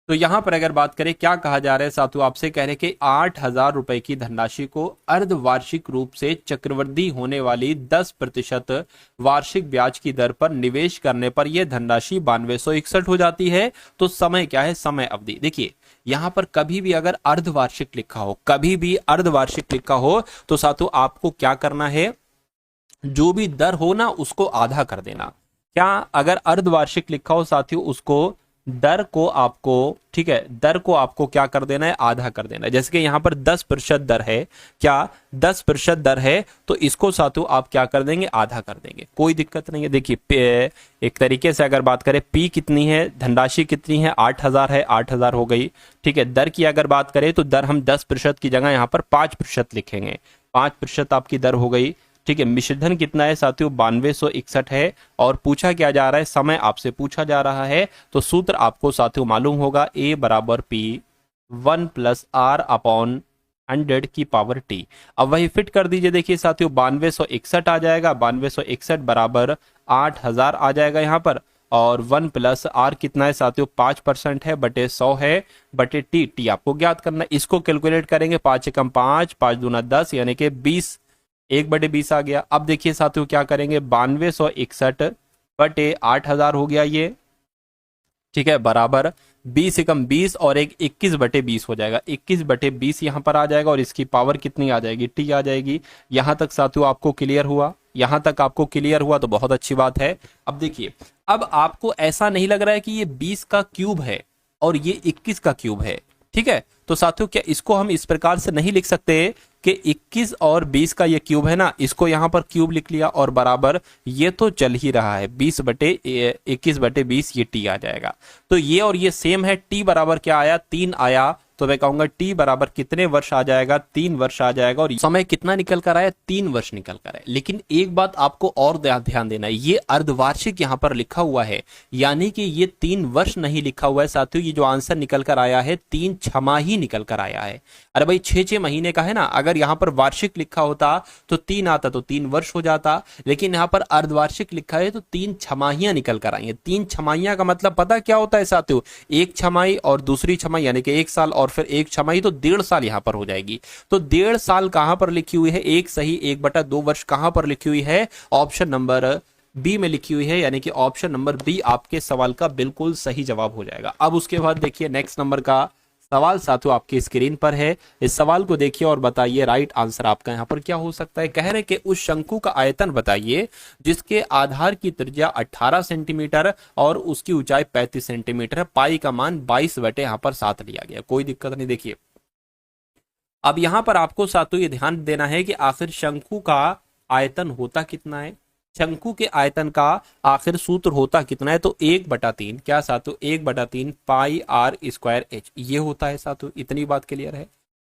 तो यहां पर अगर बात करें क्या कहा जा रहा है साथियों, आपसे कह रहे कि 8,000 रुपए की धनराशि को अर्धवार्षिक रूप से चक्रवृद्धि होने वाली 10% वार्षिक ब्याज की दर पर निवेश करने पर यह धनराशि 9261 हो जाती है। तो समय क्या है, समय अवधि। देखिए यहां पर कभी भी अगर अर्धवार्षिक लिखा हो, कभी भी अर्धवार्षिक लिखा हो, तो साथियों आपको क्या करना है, जो भी दर हो ना उसको आधा कर देना। क्या, अगर अर्धवार्षिक लिखा हो साथियों उसको दर को आपको, ठीक है, दर को आपको क्या कर देना है, आधा कर देना है। जैसे कि यहाँ पर 10% दर है, क्या 10% दर है, तो इसको साथियों आप क्या कर देंगे, आधा कर देंगे, कोई दिक्कत नहीं है। देखिए एक तरीके से अगर बात करें, पी कितनी है, धनराशि कितनी है, 8,000 है, 8,000 हो गई, ठीक है। दर की अगर बात करें तो दर हम 10% की जगह यहाँ पर 5% लिखेंगे, 5% आपकी दर हो गई, ठीक है। मिश्रधन कितना है साथियों, 9261 है, और पूछा क्या जा रहा है, समय आपसे पूछा जा रहा है, तो सूत्र आपको साथियों मालूम होगा, ए बराबर पी 1+r/100 की पावर टी। अब वही फिट कर दीजिए, देखिए साथियों 9261 आ जाएगा, 9261 बराबर 8,000 आ जाएगा यहाँ पर, और 1+r कितना है साथियों, 5% है, बटे 100 है, बटे टी, टी आपको ज्ञात करना है। इसको कैलकुलेट करेंगे, 5 एकम 5, 5 दूना 10, यानी कि 20, 1/20 आ गया। अब देखिए साथियों क्या करेंगे, 9261 बटे 8,000 हो गया ये, ठीक है, बराबर 20 एकम 20 और एक 21/20 हो जाएगा, 21/20 यहां पर आ जाएगा, और इसकी पावर कितनी आ जाएगी, टी आ जाएगी। यहां तक साथियों आपको क्लियर हुआ, यहां तक आपको क्लियर हुआ तो बहुत अच्छी बात है। अब देखिए, अब आपको ऐसा नहीं लग रहा है कि ये 20 का क्यूब है और ये 21 का क्यूब है, ठीक है। तो साथियों क्या इसको हम इस प्रकार से नहीं लिख सकते कि 21 और 20 का ये क्यूब है ना, इसको यहां पर क्यूब लिख लिया और बराबर, ये तो चल ही रहा है 20/21/20, ये टी आ जाएगा। तो ये और ये सेम है, टी बराबर क्या आया, 3 आया, तो मैं कहूंगा टी बराबर कितने वर्ष आ जाएगा, 3 वर्ष आ जाएगा। और समय कितना निकल कर आया, 3 वर्ष निकल कर आया। लेकिन एक बात आपको और ध्यान देना है, ये अर्धवार्षिक यहां पर लिखा हुआ है, यानी कि ये 3 वर्ष नहीं लिखा हुआ है साथियों। ये जो आंसर निकल कर आया है 3 छमाही निकल कर आया है। अरे भाई 6-6 महीने का है ना, अगर यहां पर वार्षिक लिखा होता तो 3 आता तो 3 वर्ष हो जाता, लेकिन यहां पर अर्धवार्षिक लिखा है तो 3 छमाहियां निकल कर आई हैं। 3 छमाहियां का मतलब पता क्या होता है साथियों, एक छमाही और दूसरी छमाही यानी कि 1 साल और फिर एक छमाही, तो 1.5 साल यहां पर हो जाएगी। तो 1.5 साल कहां पर लिखी हुई है, एक सही 1/2 वर्ष कहां पर लिखी हुई है, ऑप्शन नंबर बी में लिखी हुई है, यानी कि ऑप्शन नंबर बी आपके सवाल का बिल्कुल सही जवाब हो जाएगा। अब उसके बाद देखिए नेक्स्ट नंबर का सवाल साथियों आपकी स्क्रीन पर है, इस सवाल को देखिए और बताइए राइट आंसर आपका यहां पर क्या हो सकता है। कह रहे कि उस शंकु का आयतन बताइए जिसके आधार की त्रिज्या 18 सेंटीमीटर और उसकी ऊंचाई 35 सेंटीमीटर है, पाई का मान 22 यहां पर 7 लिया गया, कोई दिक्कत नहीं। देखिए अब यहां पर आपको साथियों ये ध्यान देना है कि आखिर शंकु का आयतन होता कितना है, शंकु के आयतन का आखिर सूत्र होता कितना है, तो 1/3, क्या साथियों 1/3 पाई आर स्क्वायर एच, ये होता है साथियों, इतनी बात क्लियर है।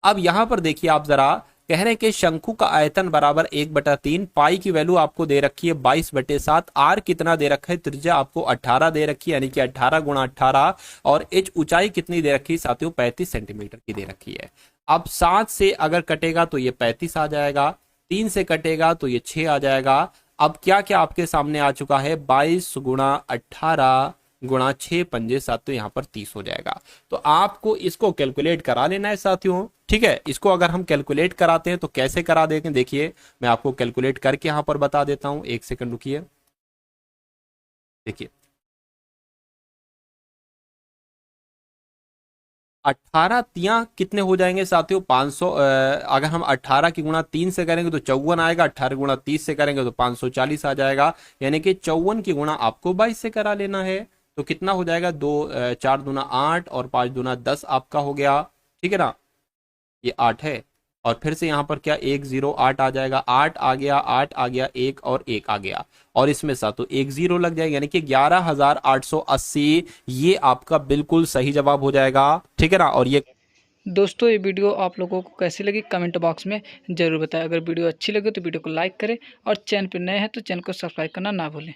अब यहां पर देखिए आप जरा, कह रहे हैं कि शंकु का आयतन बराबर 1/3, पाई की वैल्यू आपको दे रखी है 22/7, आर कितना दे रखा है, त्रिज्या आपको 18 दे रखी है, यानी कि 18 × 18, और एच ऊंचाई कितनी दे रखी है साथियों, 35 सेंटीमीटर की दे रखी है। अब 7 से अगर कटेगा तो ये 35 आ जाएगा, 3 से कटेगा तो ये 6 आ जाएगा। अब क्या क्या आपके सामने आ चुका है, 22 × 18 × 6 पंजे 7, तो यहाँ पर 30 हो जाएगा। तो आपको इसको कैलकुलेट करा लेना है साथियों, ठीक है। इसको अगर हम कैलकुलेट कराते हैं तो कैसे करा देंगे, देखिए मैं आपको कैलकुलेट करके यहाँ पर बता देता हूँ, 1 सेकंड रुकिए। देखिए 18 तियां कितने हो जाएंगे साथियों, 500, अगर हम 18 की गुणा 3 से करेंगे तो 54 आएगा, 18 गुणा 30 से करेंगे तो 540 आ जाएगा, यानी कि 54 की गुणा आपको 22 से करा लेना है। तो कितना हो जाएगा, 4 दूना 8 और 5 दूना 10 आपका हो गया, ठीक है ना, ये 8 है। और फिर से यहाँ पर क्या 108 आ जाएगा, 8 आ गया, 8 आ गया, 1 और 1 आ गया, और इसमें साथ 1 0 लग जाएगा, यानी कि 11,880, ये आपका बिल्कुल सही जवाब हो जाएगा, ठीक है ना। और ये दोस्तों ये वीडियो आप लोगों को कैसी लगी कमेंट बॉक्स में ज़रूर बताएं। अगर वीडियो अच्छी लगे तो वीडियो को लाइक करें और चैनल पर नए हैं तो चैनल को सब्सक्राइब करना ना भूलें।